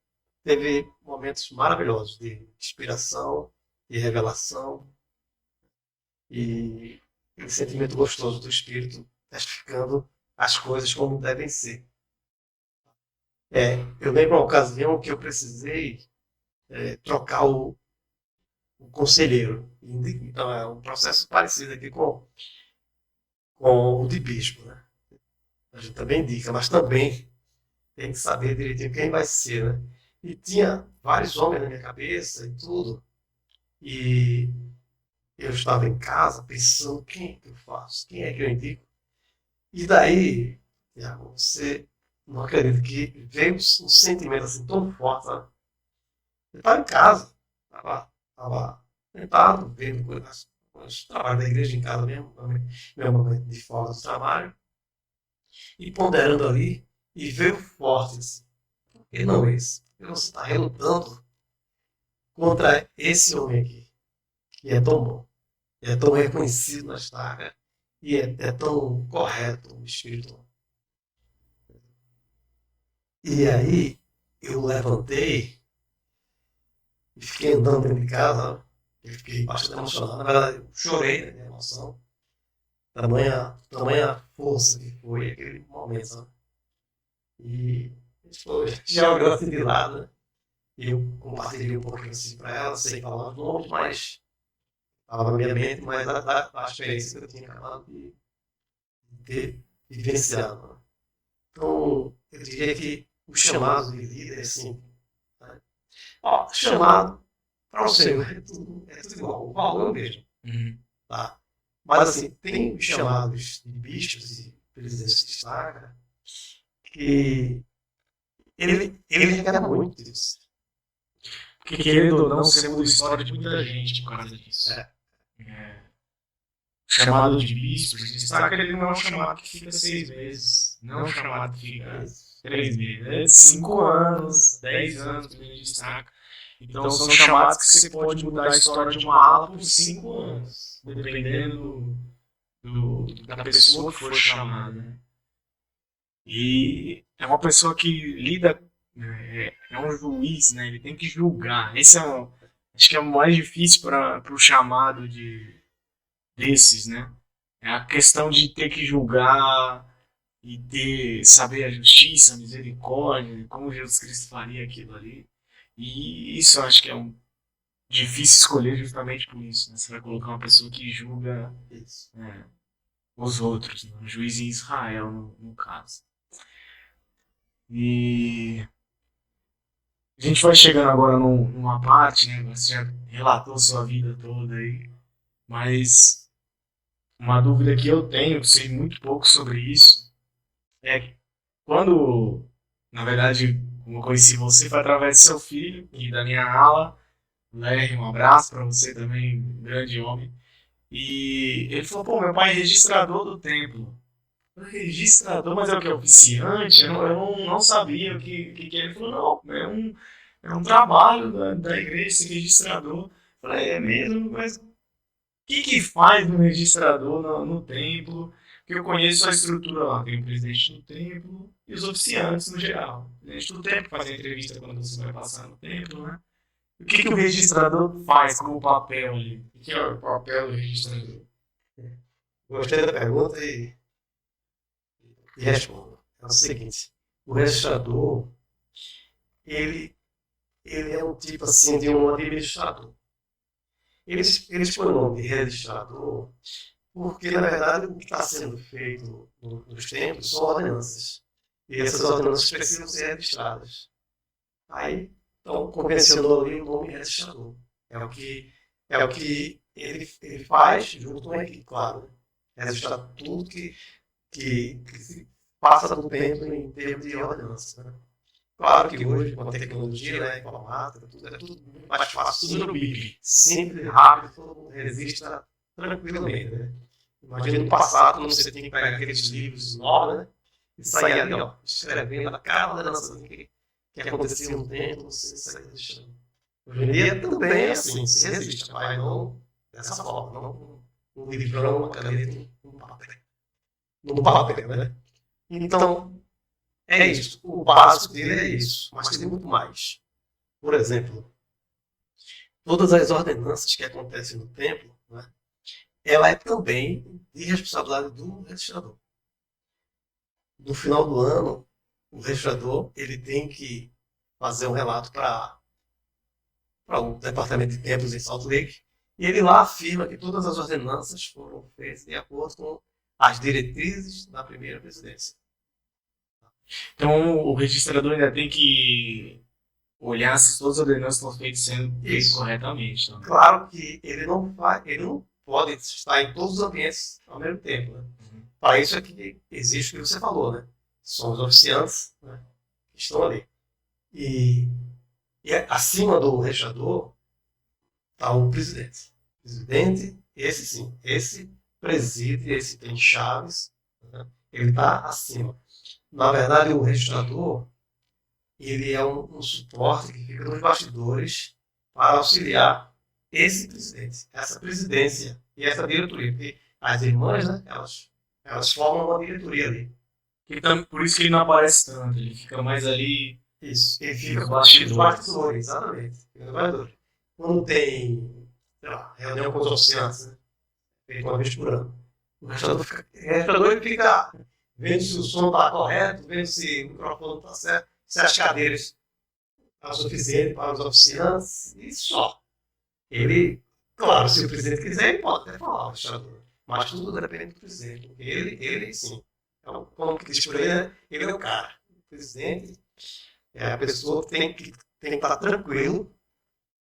teve momentos maravilhosos de inspiração, de revelação e um sentimento gostoso do Espírito testificando as coisas como devem ser. Eu lembro uma ocasião que eu precisei trocar o conselheiro. Então é um processo parecido aqui com o de bispo, né? A gente também indica, mas também tem que saber direitinho quem vai ser, né? E tinha vários homens na minha cabeça e tudo. E eu estava em casa pensando quem é que eu faço, quem é que eu indico. E daí, Tiago, você não acredita que veio um sentimento assim tão forte, sabe? Eu estava em casa, estava sentado, vendo os trabalhos da igreja em casa mesmo, meu momento de folga do trabalho, e ponderando ali, e veio forte assim. E não esse. Você está relutando contra esse homem aqui, que é tão bom, é tão reconhecido na estaca, e é tão correto o espírito. E aí eu levantei e fiquei andando dentro de casa. Eu fiquei bastante emocionado. Na verdade, eu chorei, né, de emoção. Tamanha força que foi aquele momento, sabe? E foi já olhou assim de lado, né? E eu compartilhei um pouquinho assim para ela, sem falar os nomes, mas estava na minha mente, mas da experiência que eu tinha acabado de ter vivenciado. Né? Então, eu diria que o chamado de líder, assim, né? Ó, chamado para o Senhor é tudo igual, o valor é o mesmo. Tá? Mas assim, tem os chamados de bispos e presidentes de estaca que ele requer muito disso. Porque, querendo ou não, você muda a história de muita gente por causa disso. Chamado de bispo, de destaque, ele não é um chamado que fica 6 meses. Não é um chamado que fica 3 meses. É 5 anos, 10 anos que ele destaca. Então são chamados que você pode mudar a história de uma ala por 5 anos. Dependendo da pessoa que for chamada. Né? E é uma pessoa que lida, é um juiz, né? Ele tem que julgar. Esse acho que é o mais difícil para o chamado desses, né? É a questão de ter que julgar e saber a justiça, a misericórdia, como Jesus Cristo faria aquilo ali. E isso eu acho que é difícil escolher justamente por isso. Né? Você vai colocar uma pessoa que julga os outros, né? Um juiz em Israel, no caso. E a gente vai chegando agora numa parte, né? Você já relatou sua vida toda aí, mas uma dúvida que eu tenho, eu sei muito pouco sobre isso, é quando, na verdade, como eu conheci você, foi através do seu filho e da minha ala. Larry, um abraço para você também, um grande homem. E ele falou, pô, meu pai é registrador do templo. Registrador, mas é o que? Oficiante? Eu não sabia o que é. Ele falou, não, é um trabalho da igreja ser registrador. Eu falei, é mesmo? Mas o que faz um registrador no templo? Porque eu conheço a estrutura lá. Tem o presidente do templo e os oficiantes no geral. O presidente do templo faz a entrevista quando você vai passar no templo, né? O que o registrador faz com o papel ali? O que é o papel do registrador? Gostei da pergunta e respondo. É o seguinte: o registrador, ele, ele é um tipo assim de um administrador. Eles põem o nome de registrador porque, na verdade, o que está sendo feito nos templos são ordenanças. E essas ordenanças precisam ser registradas. Aí, então, convencionou ali o nome registrador. É o que ele faz junto com a equipe, claro. Né? Registrar tudo que se passa do tempo em termos de ordenança. Né? Claro que hoje, com a tecnologia, né, informática, é tudo muito mais fácil, tudo no BIP. Simples, rápido, todo mundo registra tranquilamente. Né? Imagina no passado, quando você tinha que pegar aqueles livros novos, né? E sair ali, ó, escrevendo a cada ordenança que acontecia no tempo, você saía deixando. Hoje em dia também é assim, se resiste, mas não dessa forma, não um livrão, uma caneta, um papel. No papel, né? Então, é isso. O básico dele é isso, mas tem muito mais. Por exemplo, todas as ordenanças que acontecem no templo, né, ela é também de responsabilidade do registrador. No final do ano, o registrador ele tem que fazer um relato para para o Departamento de Templos em Salt Lake, e ele lá afirma que todas as ordenanças foram feitas de acordo com as diretrizes da primeira presidência. Então o registrador ainda tem que olhar se todas as ordenanças estão sendo feitas corretamente. Então. Claro que ele não pode estar em todos os ambientes ao mesmo tempo. Né? Para isso é que existe o que você falou, né? São os oficiantes, né, que estão ali. E acima do registrador está o presidente. O presidente, esse sim, esse preside, esse tem chaves, né? Ele está acima. Na verdade, o registrador ele é um suporte que fica nos bastidores para auxiliar esse presidente, essa presidência e essa diretoria. Porque as irmãs, né, elas formam uma diretoria ali. Por isso que ele não aparece tanto, ele fica mais ali. Isso, ele fica nos bastidores, exatamente. Quando tem, sei lá, reunião com os oficiantes, né, feita uma vez por ano, o registrador ele fica vendo se o som está correto, vendo se o microfone está certo, se as cadeiras estão suficientes para os oficiantes, e só. Ele, claro, se o presidente quiser, ele pode até falar, o registrador, mas tudo depende do presidente, porque ele sim. Então, como que diz por ele, né? Ele é o cara. O presidente é a pessoa que tem que estar tranquilo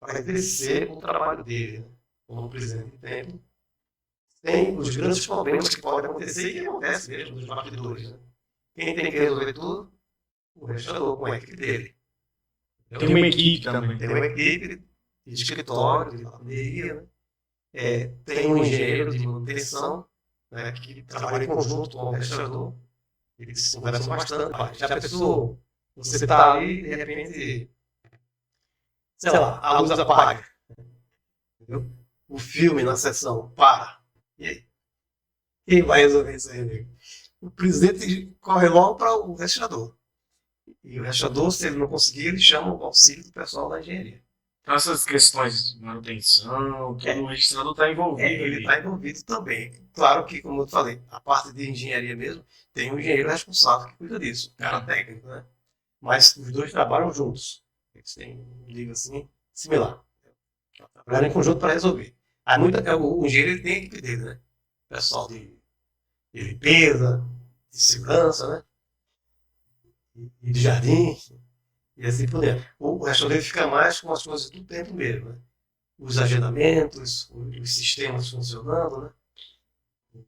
para exercer o trabalho dele, né? Como presidente do templo. Tem os grandes problemas que podem acontecer e que acontece mesmo nos bastidores. Né? Quem tem que resolver tudo? O registrador, com a equipe dele. Tem uma equipe também. Tem uma equipe de escritório, de lavanderia, né? Tem um engenheiro de manutenção, né, que trabalha em conjunto com o registrador. Eles conversam bastante. Já pensou, você está ali e de repente, sei lá, a luz apaga. Entendeu? O filme na sessão para. E aí? Quem vai resolver isso aí, amigo? O presidente corre logo para o registrador. E o registrador, se ele não conseguir, ele chama o auxílio do pessoal da engenharia. Então essas questões de manutenção, todo o registrador está envolvido. Ele está envolvido também. Claro que, como eu falei, a parte de engenharia mesmo, tem um engenheiro responsável que cuida disso, um cara técnico, né? Mas os dois trabalham juntos. Eles têm um nível assim, similar. Trabalham em conjunto para resolver. Aí o engenheiro ele tem a equipe dele, né? Pessoal de limpeza, de segurança, né? E de jardim, e assim por diante. O registrador fica mais com as coisas do tempo mesmo, né? Os agendamentos, os sistemas funcionando, né?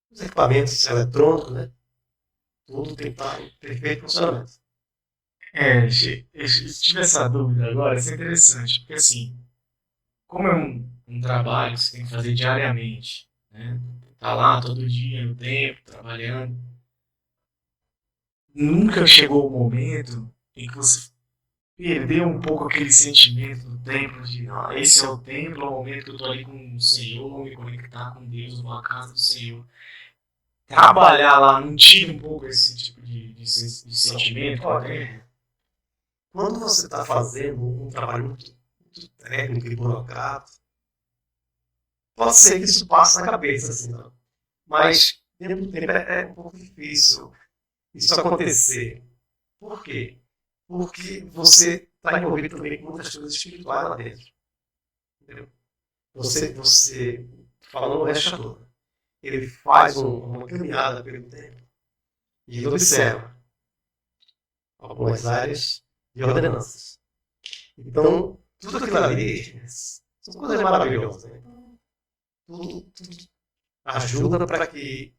Os equipamentos eletrônicos, né? Tudo tem que estar em perfeito funcionamento. Se tiver essa dúvida agora, isso é interessante, porque assim, como é um trabalho que você tem que fazer diariamente, né? Tá lá todo dia no tempo, trabalhando, nunca chegou o momento em que você perdeu um pouco aquele sentimento do templo de esse é o templo, é o momento que eu estou ali com o Senhor, me conectar com Deus, numa casa do Senhor. Trabalhar lá não tira um pouco esse tipo de sentimento? Quando você está fazendo um trabalho muito técnico e burocrático, pode ser que isso passe na cabeça, assim, não. Mas, dentro do tempo, é um pouco difícil isso acontecer. Por quê? Porque você está envolvido também com muitas coisas espirituais lá dentro. Entendeu? Você falando no registrador, ele faz uma caminhada pelo tempo e ele observa algumas áreas de ordenanças. Então, tudo aquilo ali são coisas maravilhosas. Né? Tudo ajuda para que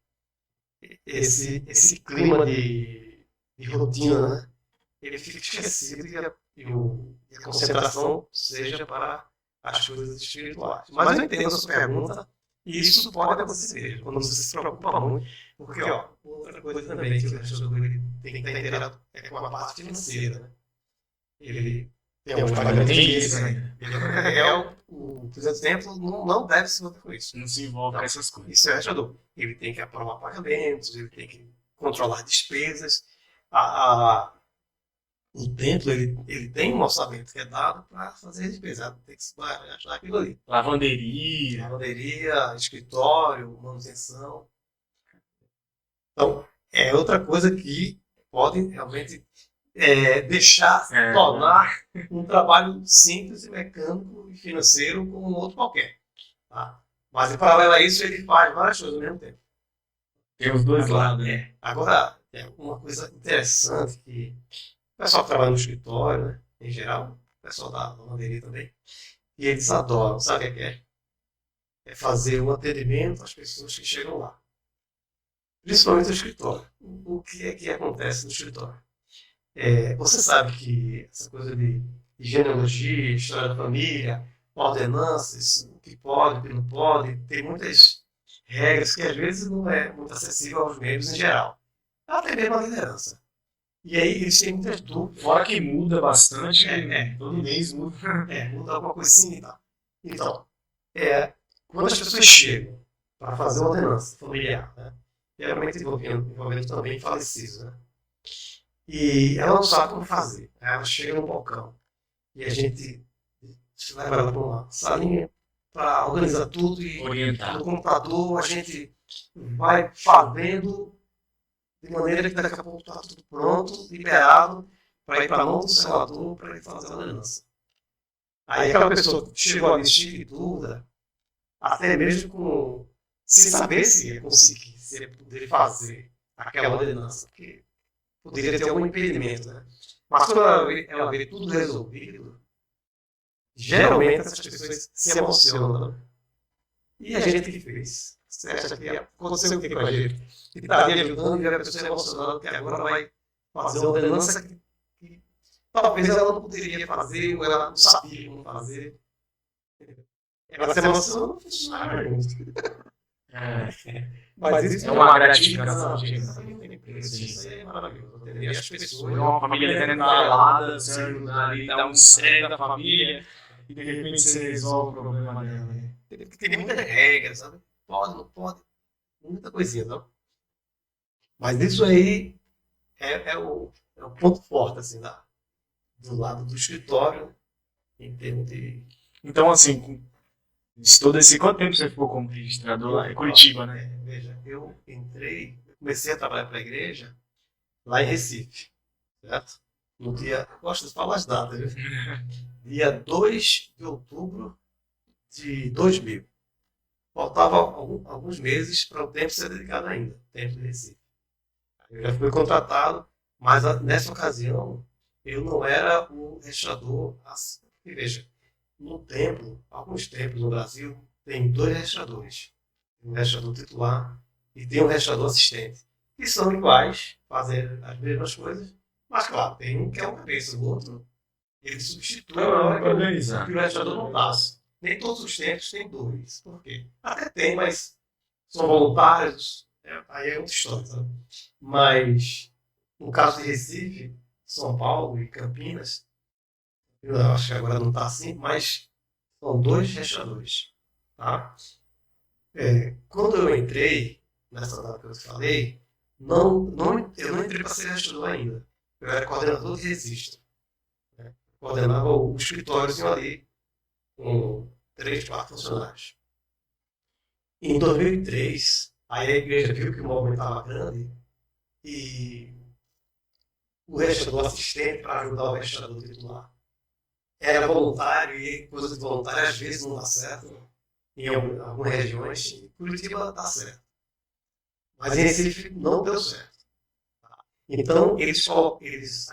esse clima de rotina, né, ele fique esquecido e a concentração seja para as coisas espirituais. Mas eu entendo a sua pergunta e isso pode acontecer mesmo, quando você se preocupa muito. Porque, outra coisa também que o registrador tem que estar inteirado é com a parte financeira. Né? Ele tem um pagamento de dívidas, né? O presidente do templo não deve se envolver com isso. Não se envolve com essas coisas. Isso é o registrador. Ele tem que aprovar pagamentos, ele tem que controlar despesas. O templo ele tem um orçamento que é dado para fazer despesas. Tem que se ajudar aquilo ali. Lavanderia, escritório, manutenção. Então, é outra coisa que pode realmente deixar, tornar um trabalho simples e mecânico e financeiro como um outro qualquer. Tá? Mas, em paralelo a isso, ele faz várias coisas ao mesmo tempo. Tem os dois lados, né? Agora, uma coisa interessante que o pessoal que trabalha no escritório, né, em geral, o pessoal da lavanderia também, e eles adoram, sabe o que é? É fazer um atendimento às pessoas que chegam lá. Principalmente no escritório. O que é que acontece no escritório? Você sabe que essa coisa de genealogia, história da família, ordenanças, o que pode, o que não pode, tem muitas regras que às vezes não é muito acessível aos membros em geral. Até mesmo a liderança. E aí eles têm muitas dúvidas. Fora que muda bastante, todo mês muda. Muda alguma coisinha e tal. Então, quando as pessoas chegam para fazer uma ordenança familiar, né? Geralmente envolvendo também falecidos, né? E ela não sabe como fazer. Ela chega no balcão e a gente leva ela para uma salinha para organizar tudo e orientar. No computador a gente vai fazendo de maneira que daqui a pouco está tudo pronto, liberado para ir para a mão do selador para ele fazer a ordenança. Aí aquela pessoa que chegou ali cheia de dúvida, até mesmo sem saber se ia conseguir, se ia poder fazer aquela ordenança, porque poderia ter algum impedimento, né? Mas quando ela vê tudo resolvido, geralmente essas pessoas se emocionam. Né? E a gente que fez? Você acha que aconteceu o que com a gente? Que está ali ajudando e a pessoa se emocionando, que agora vai fazer uma ordenança que talvez ela não poderia fazer, ou ela não sabia como fazer. Ela se emociona no funcionário. Mas isso é uma gratificação. Isso é maravilhoso. Atender as pessoas. Uma família tendo pelada, você ajudar ali, dar um sério da família, e de repente você resolve o problema dela. Tem muitas regras, sabe? Pode, não pode. Muita coisinha, não? Mas isso aí é o ponto forte, assim, do lado do escritório, em termos de. Então, assim, todo esse. Quanto tempo você ficou como registrador lá em Curitiba, né? Veja, comecei a trabalhar para a igreja lá em Recife, certo? No dia, gosto de falar as datas, viu? Dia 2 de outubro de 2000. Faltavam alguns meses para o tempo ser dedicado ainda, tempo de Recife. Eu já fui contratado, mas nessa ocasião eu não era o registrador. E veja, alguns templos no Brasil, tem dois registradores. Tem um registrador titular e tem um registrador assistente. Que são iguais, fazem as mesmas coisas, mas claro, tem um que é o cabeça, o outro ele substitui na hora que o registrador não passa. Nem todos os tempos tem dois. Por quê? Até tem, mas são voluntários. Aí é outra história. Sabe? Mas, no caso de Recife, São Paulo e Campinas, eu acho que agora não está assim, mas são dois registradores. Tá? Quando eu entrei, nessa data que eu te falei, eu não entrei para ser registrador ainda. Eu era coordenador de registro. Coordenava o escritóriozinho ali, com 3, 4 funcionários. Em 2003, aí a igreja viu que o movimento estava grande e o registrador assistente para ajudar o registrador titular era voluntário e coisa de voluntário às vezes não dá certo em algumas regiões. Em Curitiba dá certo. Mas em Recife não deu certo. Então, a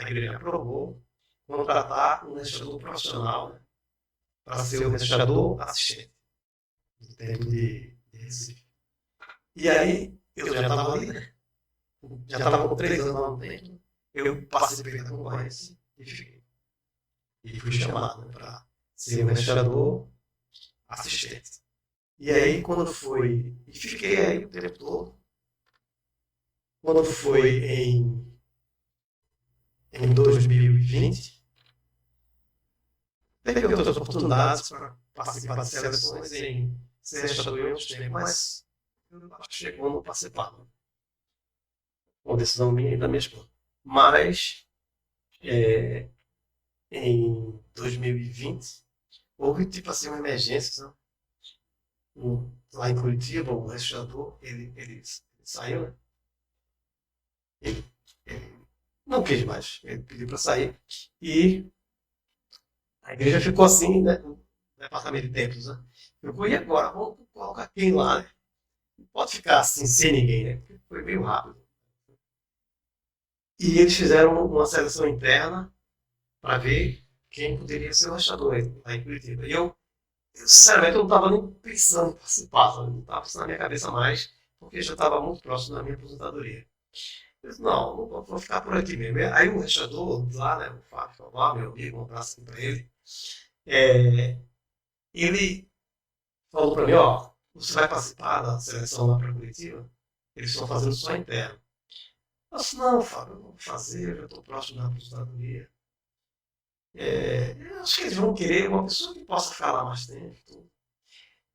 igreja aprovou contratar um registrador profissional para ser o registrador assistente no tempo de Recife. E aí, eu já estava ali, né? Já estava com 3 anos lá no tempo. Eu participei da concorrência e fiquei. E fui chamado para ser o registrador assistente. E aí, quando foi. E fiquei aí o tempo todo. Quando foi em 2020, teve outras oportunidades para participar das seleções em ser registrador em outros tempos, mas eu acho que chegou a não participar. Uma decisão minha e da minha esposa. Mas, em 2020, houve tipo assim uma emergência, sabe? Lá em Curitiba, o registrador, ele saiu, né? Ele não quis mais. Ele pediu para sair. E a igreja ficou assim, né? No departamento de templos, né? Eu vou ir agora, vamos colocar quem lá, né? Não pode ficar assim sem ninguém, né? Porque foi meio rápido. E eles fizeram uma seleção interna para ver quem poderia ser o rastreador lá em Curitiba. E sinceramente, eu não estava nem pensando em participar, sabe? Não estava pensando na minha cabeça mais, porque já estava muito próximo da minha aposentadoria. Eu disse, não vou ficar por aqui mesmo. Aí o rastreador lá, né, o Fábio Falvar, meu amigo, um abraço para ele, é, ele falou para mim, ó, você vai participar da seleção lá para Curitiba? Eles estão fazendo só interno. Eu disse, não, Fábio, eu não vou fazer, eu já estou próximo da aposentadoria. Eu acho que eles vão querer uma pessoa que possa ficar lá mais tempo.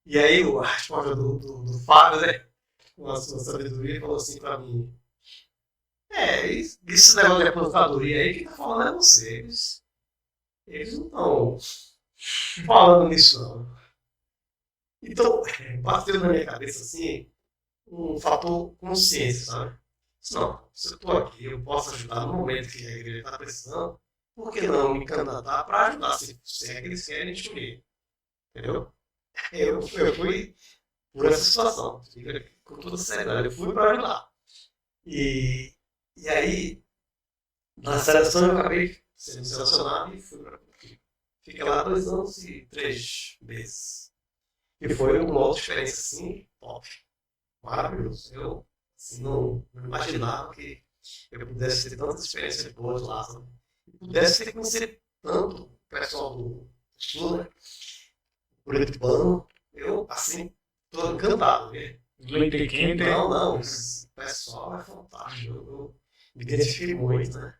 E aí a resposta do Fábio, né, com a sua sabedoria, falou assim para mim, esse negócio de aposentadoria aí, quem tá falando é você. Eles não estão falando nisso, não. Então, bateu na minha cabeça assim, um fator consciência, sabe? Não, se eu estou aqui, eu posso ajudar no momento que a igreja está precisando, por que não me candidatar para ajudar, se é que eles querem escolher, entendeu? Eu fui por essa situação, com toda seriedade, eu fui para ajudar. E, e aí, na seleção, eu acabei sendo selecionado e fui para Fiquei lá 2 anos e 3 meses. E foi uma outra experiência assim, top, maravilhoso. Eu assim, não imaginava que eu pudesse ter tantas experiências boas lá, sabe? Pudesse ter conhecido tanto o pessoal do Sul, né? Curitibano. Eu, assim, estou encantado. Né? Leite quente. Não, o pessoal é fantástico. Eu me identifiquei muito, né?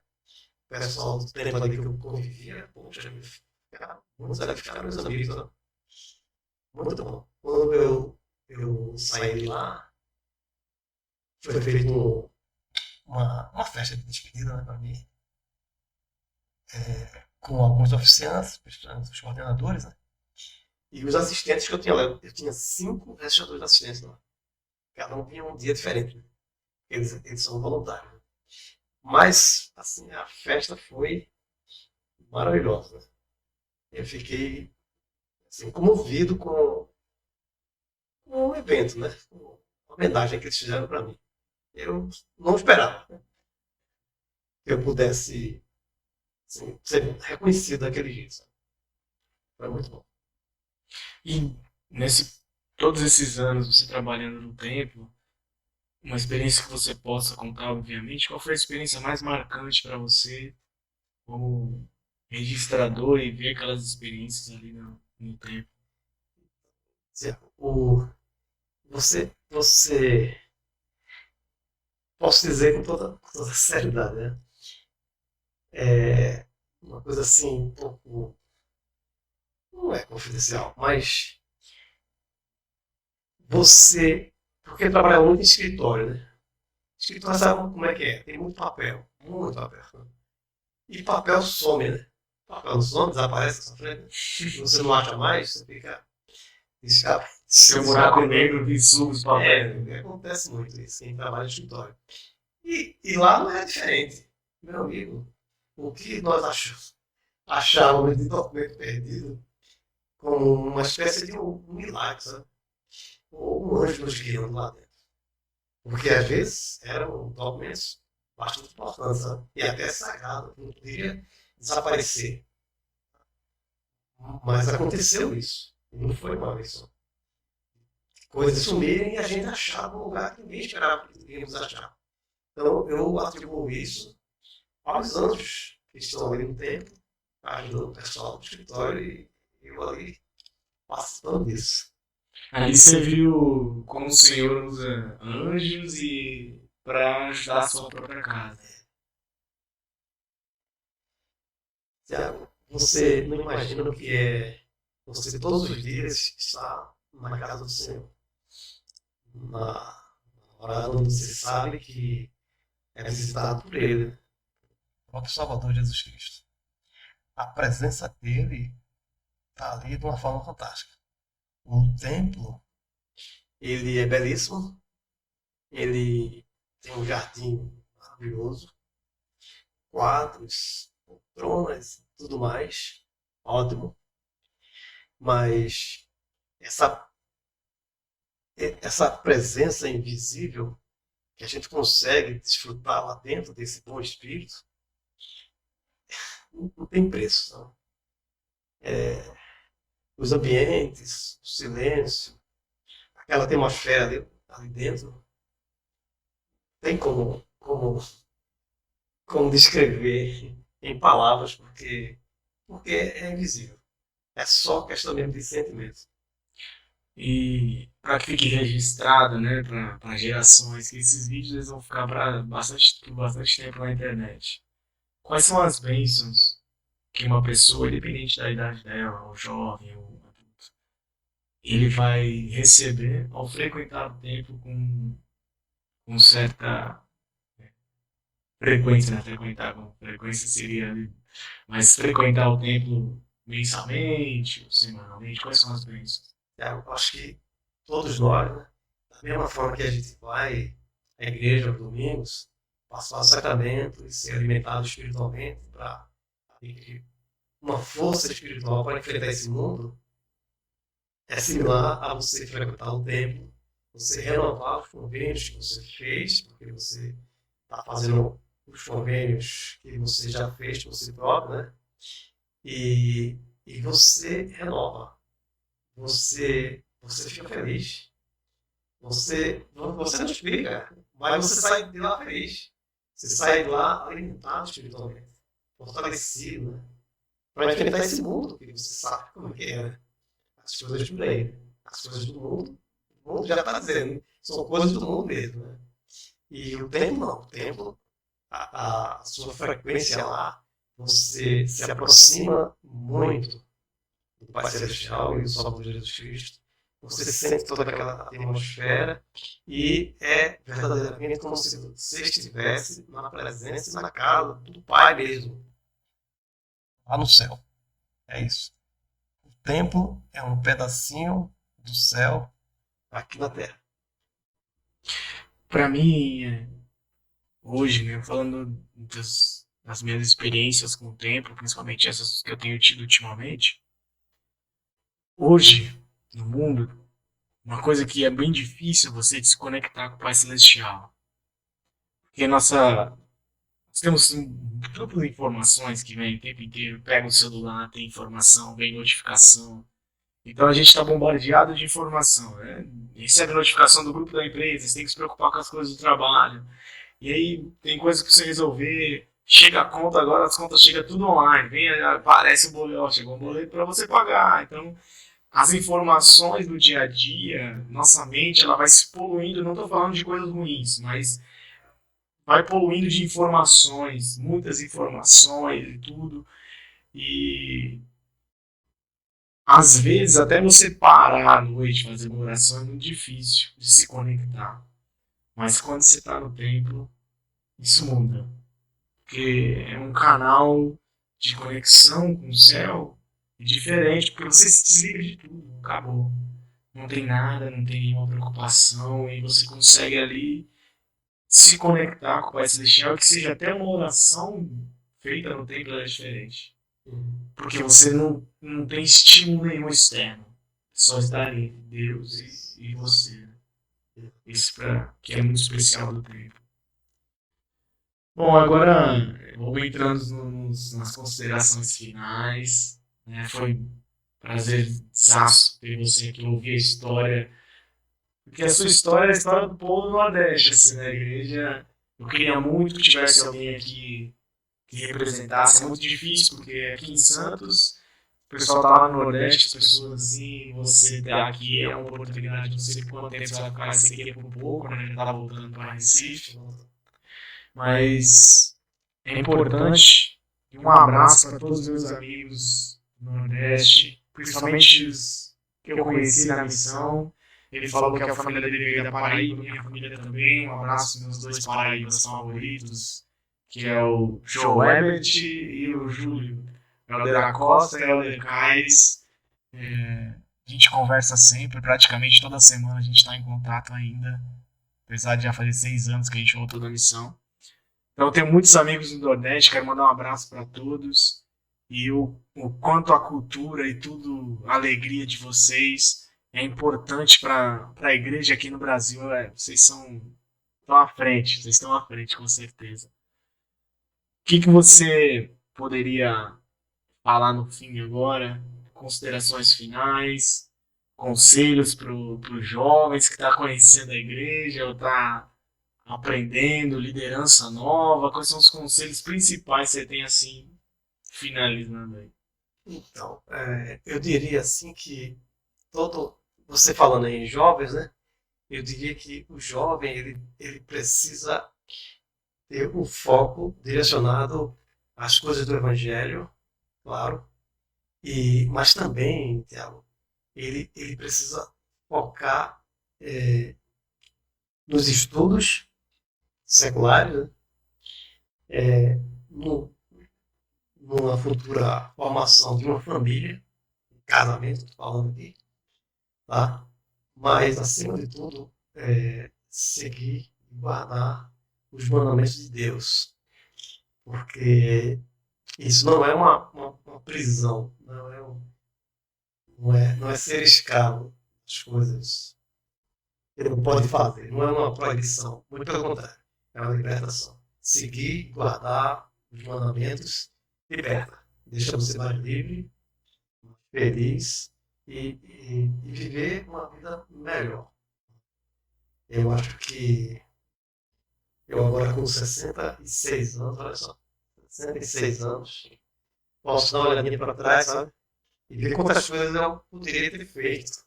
O pessoal do tempo ali que eu convivia, poxa, muitos ali ficaram meus amigos, né? Muito bom. Quando eu saí de lá, foi feito uma festa de despedida, né, para mim, com alguns oficiantes, os coordenadores, né? E os assistentes que eu tinha lá. Eu tinha 5 registradores de assistentes lá. Cada um tinha um dia diferente. Né? Eles são voluntários. Né? Mas, assim, a festa foi maravilhosa. Né? Eu fiquei assim, comovido com o evento, né? Com a homenagem que eles fizeram para mim. Eu não esperava, né? Que eu pudesse assim, ser reconhecido daquele jeito. Sabe? Foi muito bom. E todos esses anos você trabalhando no templo, uma experiência que você possa contar, obviamente, qual foi a experiência mais marcante para você como registrador e ver aquelas experiências ali no templo? Você posso dizer com toda seriedade, né? É uma coisa assim, um pouco, não é confidencial, mas porque trabalha muito em escritório, né? Escritório sabe como é que é? Tem muito papel. Né? E papel some, né? Papel não some, desaparece na sua frente. Você não acha mais, você fica escapa. Seu buraco negro que suga os papéis. Acontece muito isso, quem trabalha em escritório. E lá não é diferente. Meu amigo, o que nós achávamos de documento perdido como uma espécie de um milagre, sabe? Ou um anjo nos guiando lá dentro. Porque às vezes eram documentos bastante importantes, sabe? E até sagrados, não poderia desaparecer. Mas aconteceu isso. E não foi uma vez só. Coisas sumirem e a gente achava um lugar que ninguém esperava que iríamos achar. Então eu atribuo isso aos anjos que estão ali no tempo, ajudando o pessoal do escritório e eu ali participando disso. Ali você viu como o Senhor usa anjos e para ajudar a sua própria casa. Tiago, você não imagina o que é você todos os dias estar na casa do Senhor. Na hora onde você sabe que é visitado por Ele. Né? O próprio Salvador Jesus Cristo. A presença dele está ali de uma forma fantástica. O templo, ele é belíssimo, ele tem um jardim maravilhoso, quadros, poltronas, tudo mais, ótimo. Mas essa, essa presença invisível que a gente consegue desfrutar lá dentro desse bom espírito, não tem preço. Não. Os ambientes, o silêncio, aquela atmosfera ali dentro, tem como descrever em palavras, porque é invisível. É só questão mesmo de sentimento. E para que fique registrado, né, para gerações, que esses vídeos eles vão ficar por bastante tempo na internet. Quais são as bênçãos que uma pessoa, independente da idade dela, ou jovem, ou adulto, ele vai receber ao frequentar o templo com certa frequência, né? Frequentar com frequência seria, mas frequentar o templo mensalmente, ou semanalmente, quais são as bênçãos? Eu acho que todos nós, né, da mesma forma que a gente vai à igreja aos domingos, passar o sacramento e ser alimentado espiritualmente para adquirir uma força espiritual para enfrentar esse mundo, é similar a você frequentar o templo, você renovar os convênios que você fez, porque você está fazendo os convênios que você já fez por si próprio, né? E você renova, você fica feliz. Você não explica, mas você sai de lá feliz. Você sai de lá alimentado espiritualmente, fortalecido, né? Para enfrentar esse mundo que você sabe como é, né? As coisas por aí, as coisas do mundo. O mundo já está dizendo, né? São coisas do mundo mesmo, né? E o templo não. O templo, a sua frequência lá, você se aproxima muito do Pai Celestial e do Salvador Jesus Cristo. Você sente toda aquela atmosfera e é verdadeiramente como se você estivesse na presença e na casa do Pai mesmo. Lá no céu. É isso. O templo é um pedacinho do céu aqui na Terra. Para mim, hoje, né, falando das minhas experiências com o templo, principalmente essas que eu tenho tido ultimamente, hoje, no mundo, uma coisa que é bem difícil você desconectar com o Pai Celestial. Porque nós temos um campo de informações que vem o tempo inteiro, pega o celular, tem informação, vem notificação. Então a gente está bombardeado de informação, né? Recebe notificação do grupo da empresa, você tem que se preocupar com as coisas do trabalho. E aí tem coisas para você resolver. Chega a conta agora, as contas chegam tudo online. Vem, aparece o boleto, chegou um boleto para você pagar. Então as informações do dia a dia, nossa mente ela vai se poluindo. Não estou falando de coisas ruins, mas vai poluindo de informações, muitas informações e tudo. E às vezes até você parar à noite fazer uma oração é muito difícil de se conectar. Mas quando você está no templo, isso muda. Porque é um canal de conexão com o céu diferente, porque você se desliga de tudo, acabou. Não tem nada, não tem nenhuma preocupação, e você consegue ali se conectar com o Pai Celestial, que seja até uma oração feita no templo é diferente. Porque você não tem estímulo nenhum externo. Só está ali, Deus e você. Isso que é muito especial do templo. Bom, agora vou entrando nas considerações finais. Né? Foi um prazerzaço ter você aqui ouvir a história. Porque a sua história é a história do povo do Nordeste, assim, na igreja. Eu queria muito que tivesse alguém aqui que representasse. É muito difícil, porque aqui em Santos, o pessoal tá lá no Nordeste, as pessoas assim, você tá aqui é uma oportunidade, não sei por quanto tempo você vai ficar, esse aqui é por pouco, né? Já tá voltando para Recife. Mas é importante. E um abraço para todos os meus amigos do Nordeste, principalmente os que eu conheci na missão. Ele falou que a família dele veio da Paraíba, minha família também. Um abraço aos meus dois paraíbas favoritos, que é o Joe Ebert e o Júlio. Helder Acosta e Helder Caires. A gente conversa sempre, praticamente toda semana a gente está em contato ainda, apesar de já fazer 6 anos que a gente voltou da missão. Então, eu tenho muitos amigos do Nordeste, quero mandar um abraço para todos. E o quanto a cultura e tudo, a alegria de vocês é importante para a igreja aqui no Brasil. Vocês estão à frente, vocês estão à frente, com certeza. O que, que você poderia falar no fim agora? Considerações finais, conselhos para os jovens que estão conhecendo a igreja ou tá aprendendo, liderança nova? Quais são os conselhos principais que você tem assim, finalizando aí? Então, eu diria assim que você falando aí em jovens, né? Eu diria que o jovem ele precisa ter um foco direcionado às coisas do Evangelho, claro, mas também, Tiago, ele precisa focar nos estudos seculares, né? No, numa futura formação de uma família, um casamento, estou falando aqui, tá? Mas, acima de tudo, seguir e guardar os mandamentos de Deus, porque isso não é uma prisão, não é ser escravo das coisas que ele não pode fazer, não é uma proibição, muito pelo contrário, é uma libertação. Seguir, guardar os mandamentos, liberta, deixa você mais livre, feliz e viver uma vida melhor. Eu acho que eu agora com 66 anos, olha só, 66 anos, posso dar uma olhadinha para trás, sabe? E ver quantas coisas eu poderia ter feito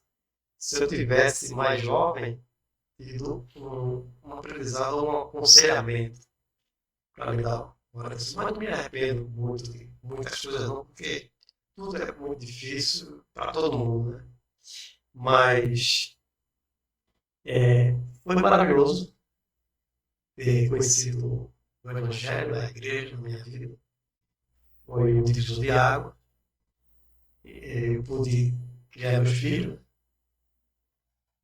se eu tivesse mais jovem, tido um aprendizado, um aconselhamento para me dar uma mas não me arrependo muito de muitas coisas não, porque tudo é muito difícil para todo mundo, né? Mas foi maravilhoso ter conhecido o Evangelho, a igreja na minha vida. Foi um divisor de água. Eu pude criar meus filhos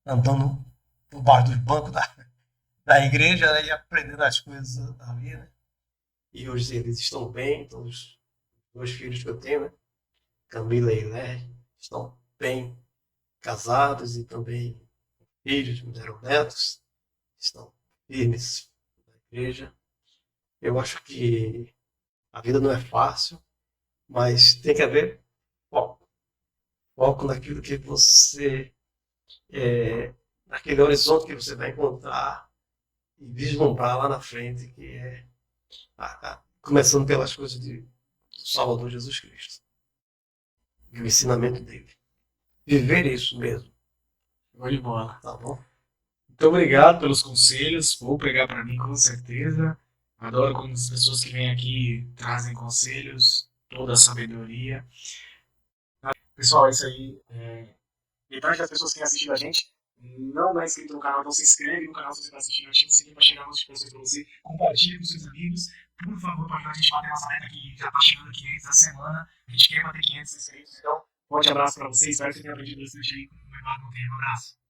andando por baixo dos bancos da igreja, né, e aprendendo as coisas da vida. E hoje eles estão bem, então os dois filhos que eu tenho, né, Camila e Lé, estão bem casados e também filhos, me deram netos, estão firmes na igreja. Eu acho que a vida não é fácil, mas tem que haver foco. Foco naquilo que você, naquele horizonte que você vai encontrar e vislumbrar lá na frente, que é começando pelas coisas do Salvador Jesus Cristo e o ensinamento dele. Viver isso mesmo. Show de bola. Tá bom? Muito obrigado pelos conselhos. Vou pegar para mim com certeza. Adoro quando as pessoas que vêm aqui trazem conselhos, toda a sabedoria. Pessoal, é isso aí. Lembrando que as pessoas que têm assistido a gente não é inscrito no canal, então se inscreve no canal se você está assistindo, ativa o sininho para chegar notificações para você, compartilhe com seus amigos, por favor, para ajudar a gente a bater nossa meta que já está chegando 500 na semana, a gente quer bater 500 inscritos, então forte abraço para vocês, espero que vocês tenham aprendido bastante aí com o Eduardo Monteiro, um abraço.